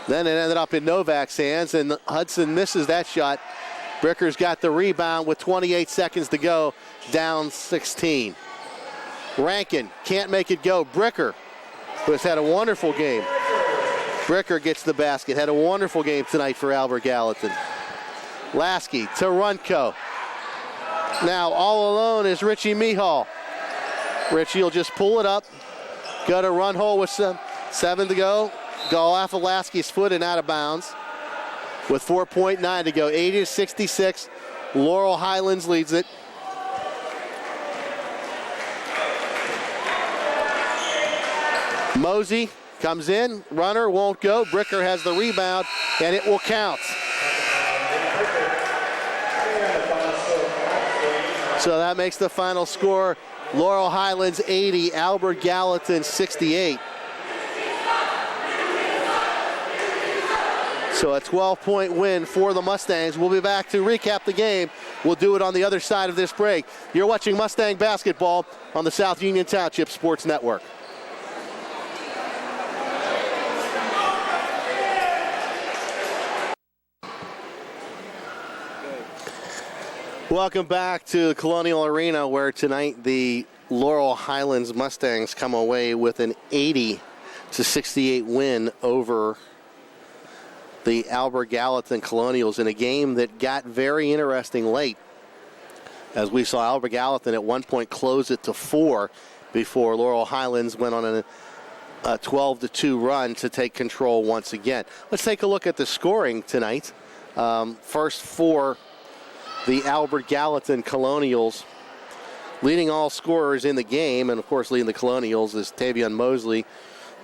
Then it ended up in Novak's hands, and Hudson misses that shot. Bricker's got the rebound with 28 seconds to go, down 16. Rankin can't make it go. Bricker, who has had a wonderful game. Bricker gets the basket. Had a wonderful game tonight for Albert Gallatin. Lasky to Runco. Now all alone is Richie Mihal. Richie will just pull it up. Got a run hole with 7 to go. Go off of Lasky's foot and out of bounds. With 4.9 to go, 80-66. Laurel Highlands leads it. Mosey comes in, runner won't go. Bricker has the rebound, and it will count. So that makes the final score Laurel Highlands 80, Albert Gallatin 68. So a 12-point win for the Mustangs. We'll be back to recap the game. We'll do it on the other side of this break. You're watching Mustang basketball on the South Union Township Sports Network. Welcome back to Colonial Arena, where tonight the Laurel Highlands Mustangs come away with an 80-68 win over the Albert Gallatin Colonials in a game that got very interesting late, as we saw Albert Gallatin at one point close it to 4 before Laurel Highlands went on a 12-2 run to take control once again. Let's take a look at the scoring tonight. First for the Albert Gallatin Colonials. Leading all scorers in the game, and of course leading the Colonials, is Tavion Mosley.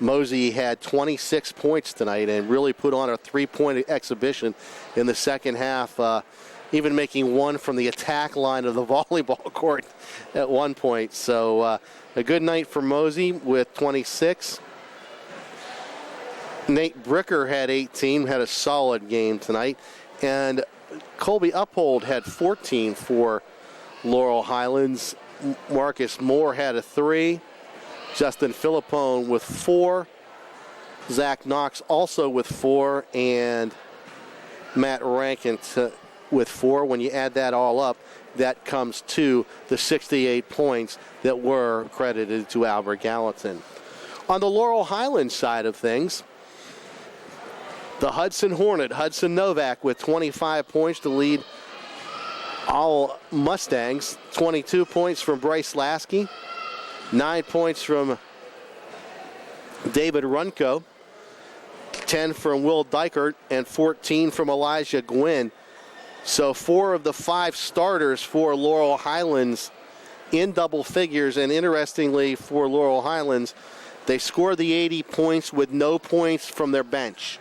Mosey had 26 points tonight and really put on a 3-point exhibition in the second half, even making one from the attack line of the volleyball court at one point. So a good night for Mosey with 26. Nate Bricker had 18, had a solid game tonight. And Colby Uphold had 14 for Laurel Highlands. Marcus Moore had a 3. Justin Philippone with 4. Zach Knox also with 4. And Matt Rankin with 4. When you add that all up, that comes to the 68 points that were credited to Albert Gallatin. On the Laurel Highlands side of things, the Hudson Hornet, Hudson Novak, with 25 points to lead all Mustangs. 22 points from Bryce Lasky. 9 points from David Runco. 10 from Will Dykert, and 14 from Elijah Gwynn. So 4 of the 5 starters for Laurel Highlands in double figures. And interestingly for Laurel Highlands, they scored the 80 points with no points from their bench.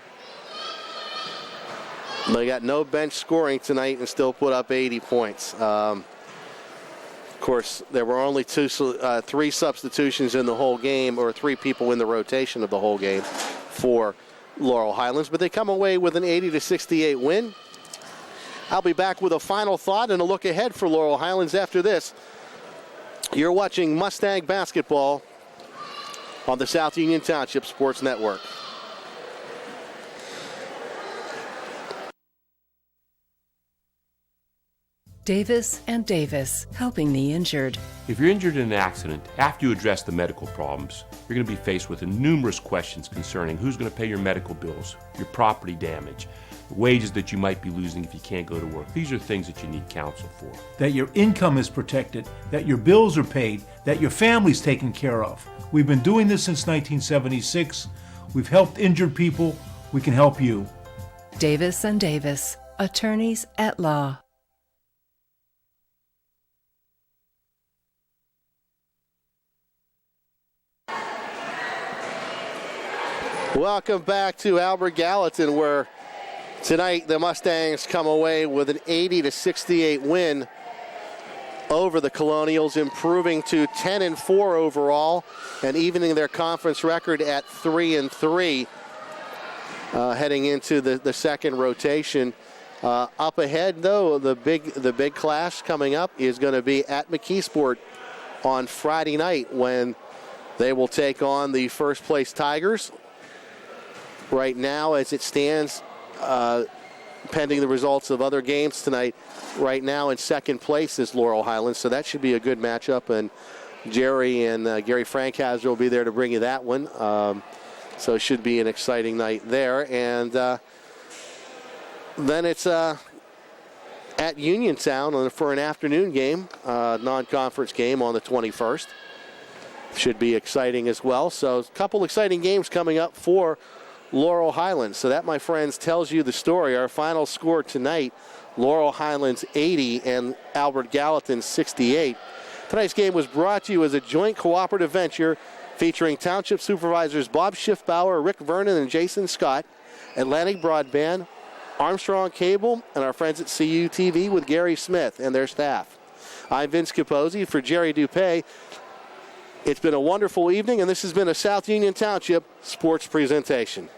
They got no bench scoring tonight and still put up 80 points. Of course, there were only 3 substitutions in the whole game, or 3 people in the rotation of the whole game for Laurel Highlands. But they come away with an 80-68 win. I'll be back with a final thought and a look ahead for Laurel Highlands after this. You're watching Mustang basketball on the South Union Township Sports Network. Davis and Davis, helping the injured. If you're injured in an accident, after you address the medical problems, you're going to be faced with numerous questions concerning who's going to pay your medical bills, your property damage, the wages that you might be losing if you can't go to work. These are things that you need counsel for. That your income is protected, that your bills are paid, that your family's taken care of. We've been doing this since 1976. We've helped injured people. We can help you. Davis and Davis, attorneys at law. Welcome back to Albert Gallatin, where tonight the Mustangs come away with an 80-68 win over the Colonials, improving to 10-4 overall and evening their conference record at 3-3. heading into the second rotation. Up ahead, though, the big clash coming up is going to be at McKeesport on Friday night when they will take on the first place Tigers. Right now, as it stands, pending the results of other games tonight, right now in second place is Laurel Highlands, so that should be a good matchup, and Jerry and Gary Frankhauser will be there to bring you that one. So it should be an exciting night there. And then it's at Uniontown for an afternoon game, non-conference game on the 21st. Should be exciting as well. So a couple exciting games coming up for Laurel Highlands. So that, my friends, tells you the story. Our final score tonight, Laurel Highlands 80 and Albert Gallatin 68. Tonight's game was brought to you as a joint cooperative venture featuring Township Supervisors Bob Schiffbauer, Rick Vernon, and Jason Scott, Atlantic Broadband, Armstrong Cable, and our friends at CUTV with Gary Smith and their staff. I'm Vince Capozzi for Jerry Dupay. It's been a wonderful evening, and this has been a South Union Township sports presentation.